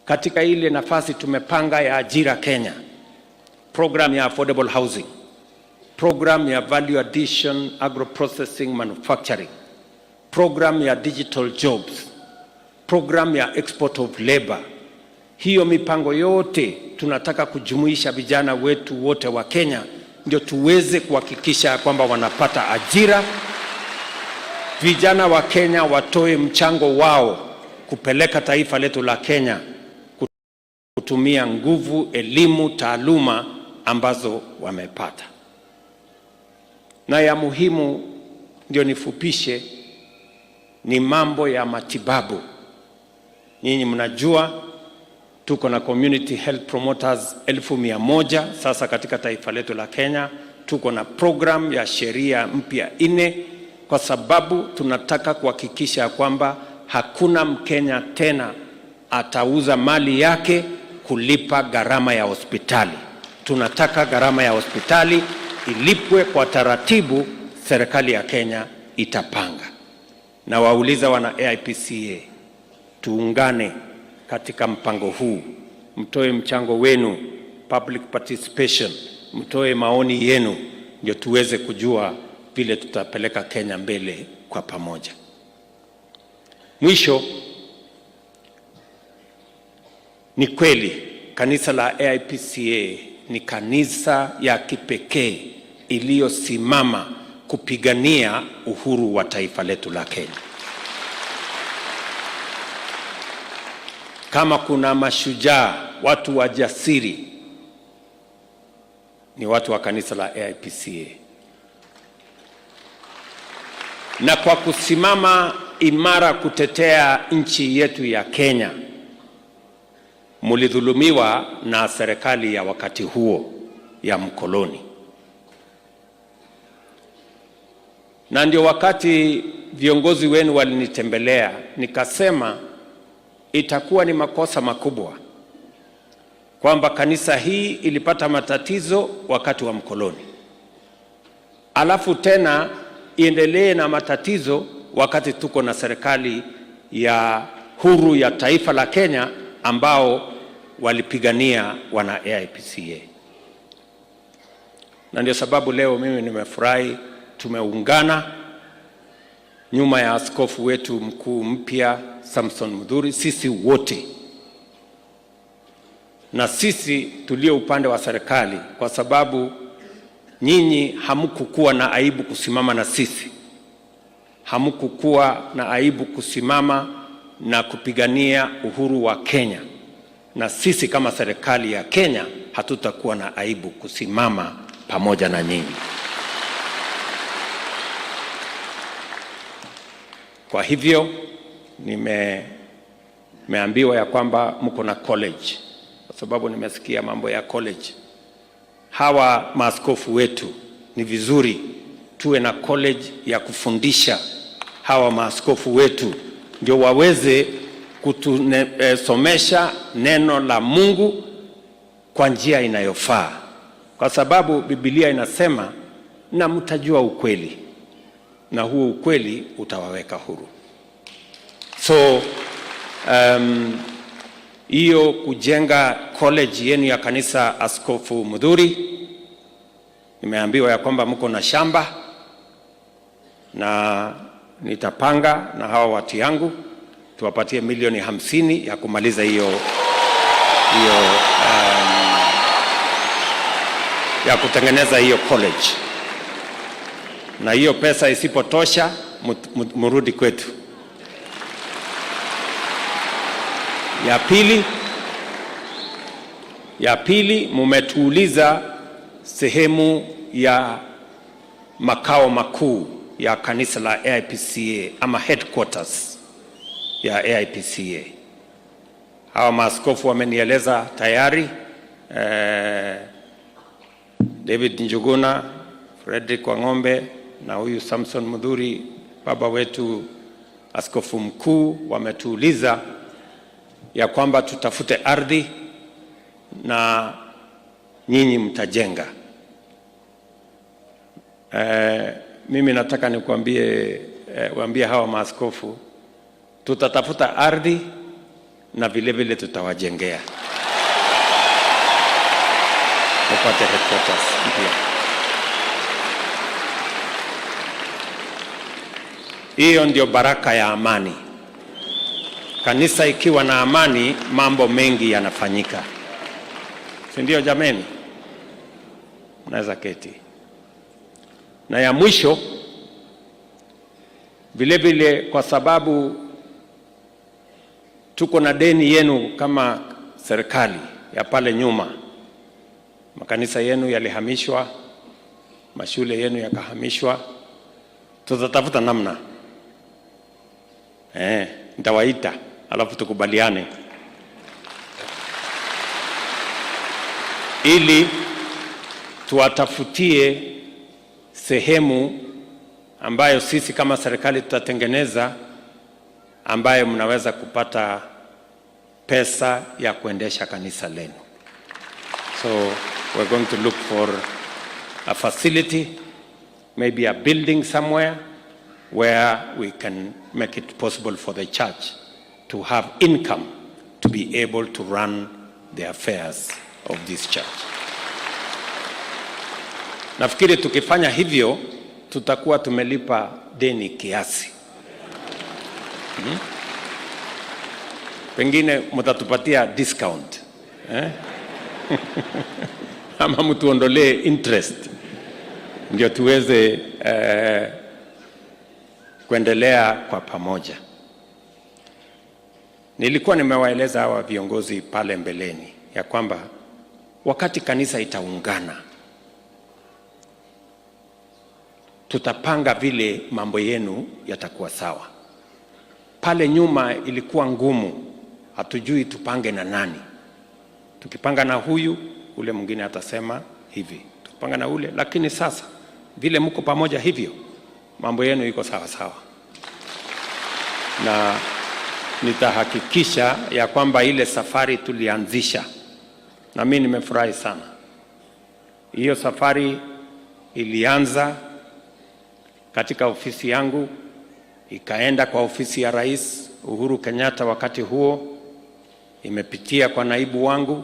katika ile nafasi tumepanga ya ajira Kenya, program ya affordable housing, program ya value addition agro processing manufacturing, program ya digital jobs, program ya export of labor. Hiyo mipango yote tunataka kujumuisha vijana wetu wote wa Kenya ndio tuweze kuhakikisha kwamba wanapata ajira. Vijana wa Kenya watoe mchango wao kupeleka taifa letu la Kenya kutumia nguvu, elimu, taaluma ambazo wamepata. Na ya muhimu ndio nifupishe, ni mambo ya matibabu. Nyinyi mnajua tuko na community health promoters 1,100 sasa katika taifa letu la Kenya. Tuko na program ya sheria mpya 4 kwa sababu tunataka kuhakikisha kwamba hakuna Mkenya tena atauza mali yake kulipa gharama ya hospitali. Tunataka gharama ya hospitali ilipwe kwa taratibu, serikali ya Kenya itapanga. Na wauliza wana AIPCA, tuungane katika mpango huu, mtoe mchango wenu, public participation, mtoe maoni yenu, ndio tuweze kujua vile tutapeleka Kenya mbele kwa pamoja. Mwisho, ni kweli kanisa la AIPCA ni kanisa ya kipekee iliyosimama kupigania uhuru wa taifa letu la Kenya. Kama kuna mashujaa, watu wajasiri, ni watu wa kanisa la AIPCA. Na kwa kusimama imara kutetea nchi yetu ya Kenya, mulidhulumiwa na serikali ya wakati huo ya mkoloni. Na ndio wakati viongozi wenu walinitembelea, nikasema itakuwa ni makosa makubwa kwamba kanisa hii ilipata matatizo wakati wa mkoloni, alafu tena iendelee na matatizo wakati tuko na serikali ya huru ya taifa la Kenya ambao walipigania wana AIPCA. Na ndio sababu leo mimi nimefurahi tumeungana nyuma ya askofu wetu mkuu mpya Samson Mudhuri, sisi wote. Na sisi tulio upande wa serikali, kwa sababu nyinyi hamkukuwa na aibu kusimama na sisi. Hamkukuwa na aibu kusimama na kupigania uhuru wa Kenya. Na sisi kama serikali ya Kenya hatutakuwa na aibu kusimama pamoja na nyinyi. Kwa hivyo nimeambiwa ya kwamba mko na college, kwa sababu nimesikia mambo ya college. Hawa maaskofu wetu ni vizuri tuwe na college ya kufundisha hawa maaskofu wetu, ndio waweze kutusomesha neno la Mungu kwa njia inayofaa, kwa sababu Biblia inasema na mtajua ukweli na huo ukweli utawaweka huru. So hiyo kujenga college yenu ya kanisa, Askofu Mudhuri, nimeambiwa ya kwamba mko na shamba, na nitapanga na hawa watu yangu tuwapatie milioni 50 ya kumaliza hiyo ya kutengeneza hiyo college. Na hiyo pesa isipotosha, murudi kwetu. Ya pili, mumetuuliza sehemu ya makao makuu ya kanisa la AIPCA ama headquarters ya AIPCA. Hawa maaskofu wamenieleza tayari, David Njuguna, Frederick Wang'ombe na huyu Samson Mudhuri, baba wetu askofu mkuu, wametuuliza ya kwamba tutafute ardhi na nyinyi mtajenga. Mimi nataka waambie hawa maaskofu, tutatafuta ardhi na vile vile tutawajengea upate headquarters mpya. Hiyo ndio baraka ya amani. Kanisa ikiwa na amani, mambo mengi yanafanyika, si ndio jameni? Mnaweza keti. Na ya mwisho, vile vile, kwa sababu tuko na deni yenu kama serikali ya pale nyuma, makanisa yenu yalihamishwa, mashule yenu yakahamishwa, tutatafuta namna Nitawaita alafu tukubaliane ili tuwatafutie sehemu ambayo sisi kama serikali tutatengeneza, ambayo mnaweza kupata pesa ya kuendesha kanisa lenu. So we're going to look for a facility, maybe a building somewhere where we can make it possible for the church to have income to be able to run the affairs of this church. Nafikiri tukifanya hivyo tutakuwa tumelipa deni kiasi. Pengine mtatupatia discount. Ama mtuondolee interest. Ndio tuweze kuendelea kwa pamoja. Nilikuwa nimewaeleza hawa viongozi pale mbeleni ya kwamba wakati kanisa itaungana, tutapanga vile mambo yenu yatakuwa sawa. Pale nyuma ilikuwa ngumu, hatujui tupange na nani. Tukipanga na huyu, ule mwingine atasema hivi. Tukipanga na ule, lakini sasa vile mko pamoja hivyo, mambo yenu iko sawa sawa. Na nitahakikisha ya kwamba ile safari tulianzisha, na mimi nimefurahi sana. Hiyo safari ilianza katika ofisi yangu, ikaenda kwa ofisi ya Rais Uhuru Kenyatta wakati huo, imepitia kwa naibu wangu,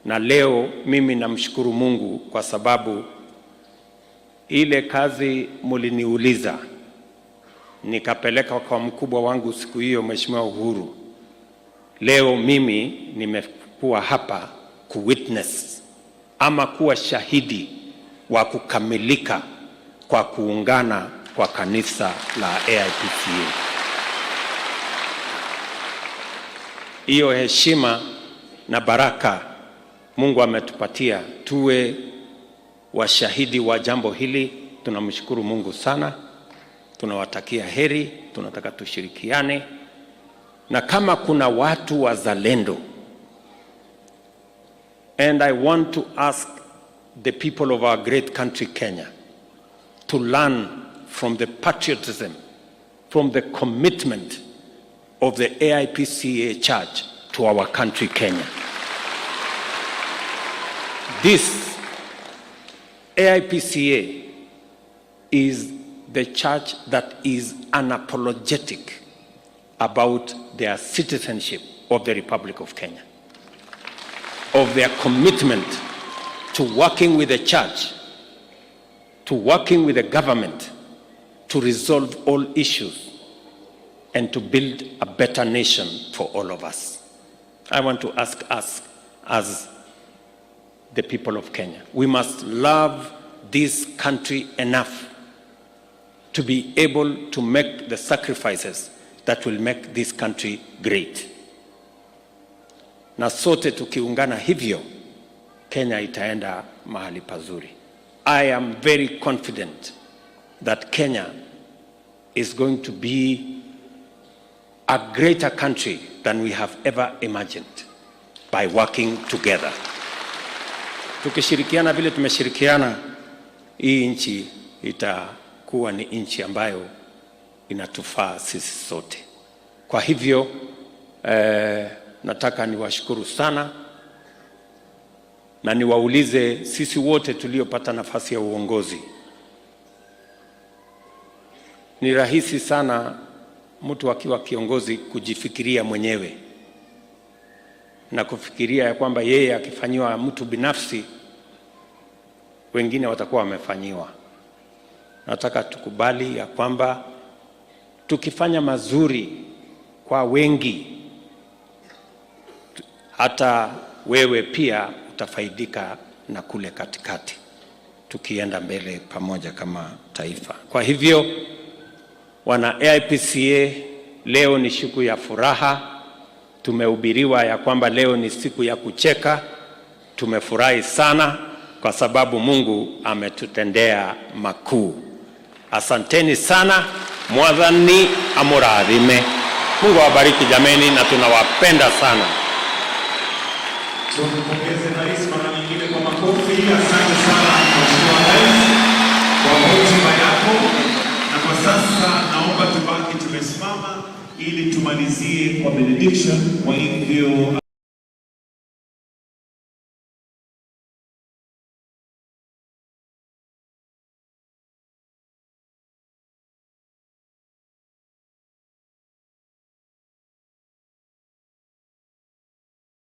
na leo mimi namshukuru Mungu kwa sababu ile kazi muliniuliza nikapeleka kwa mkubwa wangu siku hiyo, Mheshimiwa Uhuru. Leo mimi nimekuwa hapa kuwitness ama kuwa shahidi wa kukamilika kwa kuungana kwa kanisa la AIPCA. Hiyo heshima na baraka Mungu ametupatia tuwe washahidi wa jambo hili. Tunamshukuru Mungu sana. Tunawatakia heri, tunataka tushirikiane. Na kama kuna watu wazalendo, and I want to ask the people of our great country Kenya to learn from the patriotism, from the commitment of the AIPCA Church to our country Kenya. This AIPCA is the church that is unapologetic about their citizenship of the Republic of Kenya, of their commitment to working with the church, to working with the government, to resolve all issues, and to build a better nation for all of us. I want to ask us as the people of Kenya, we must love this country enough to be able to make the sacrifices that will make this country great. Na sote tukiungana hivyo, Kenya itaenda mahali pazuri. I am very confident that Kenya is going to be a greater country than we have ever imagined by working together. Tukishirikiana vile tumeshirikiana, hii nchi itakuwa ni nchi ambayo inatufaa sisi sote. Kwa hivyo nataka niwashukuru sana na niwaulize sisi wote tuliopata nafasi ya uongozi. Ni rahisi sana mtu akiwa kiongozi kujifikiria mwenyewe na kufikiria ya kwamba yeye akifanywa mtu binafsi wengine watakuwa wamefanyiwa. Nataka tukubali ya kwamba tukifanya mazuri kwa wengi, hata wewe pia utafaidika na kule katikati, tukienda mbele pamoja kama taifa. Kwa hivyo wana AIPCA, leo ni siku ya furaha. Tumehubiriwa ya kwamba leo ni siku ya kucheka. Tumefurahi sana kwa sababu Mungu ametutendea makuu. Asanteni sana. Mwathani amurathime. Mungu awabariki jameni, na tunawapenda sana. Tumpongeze rais mara nyingine kwa makofi. Asante sana Mheshimiwa Rais kwa hotuba yako, na kwa sasa naomba tubaki tumesimama ili tumalizie kwa benediction. Kwa hivyo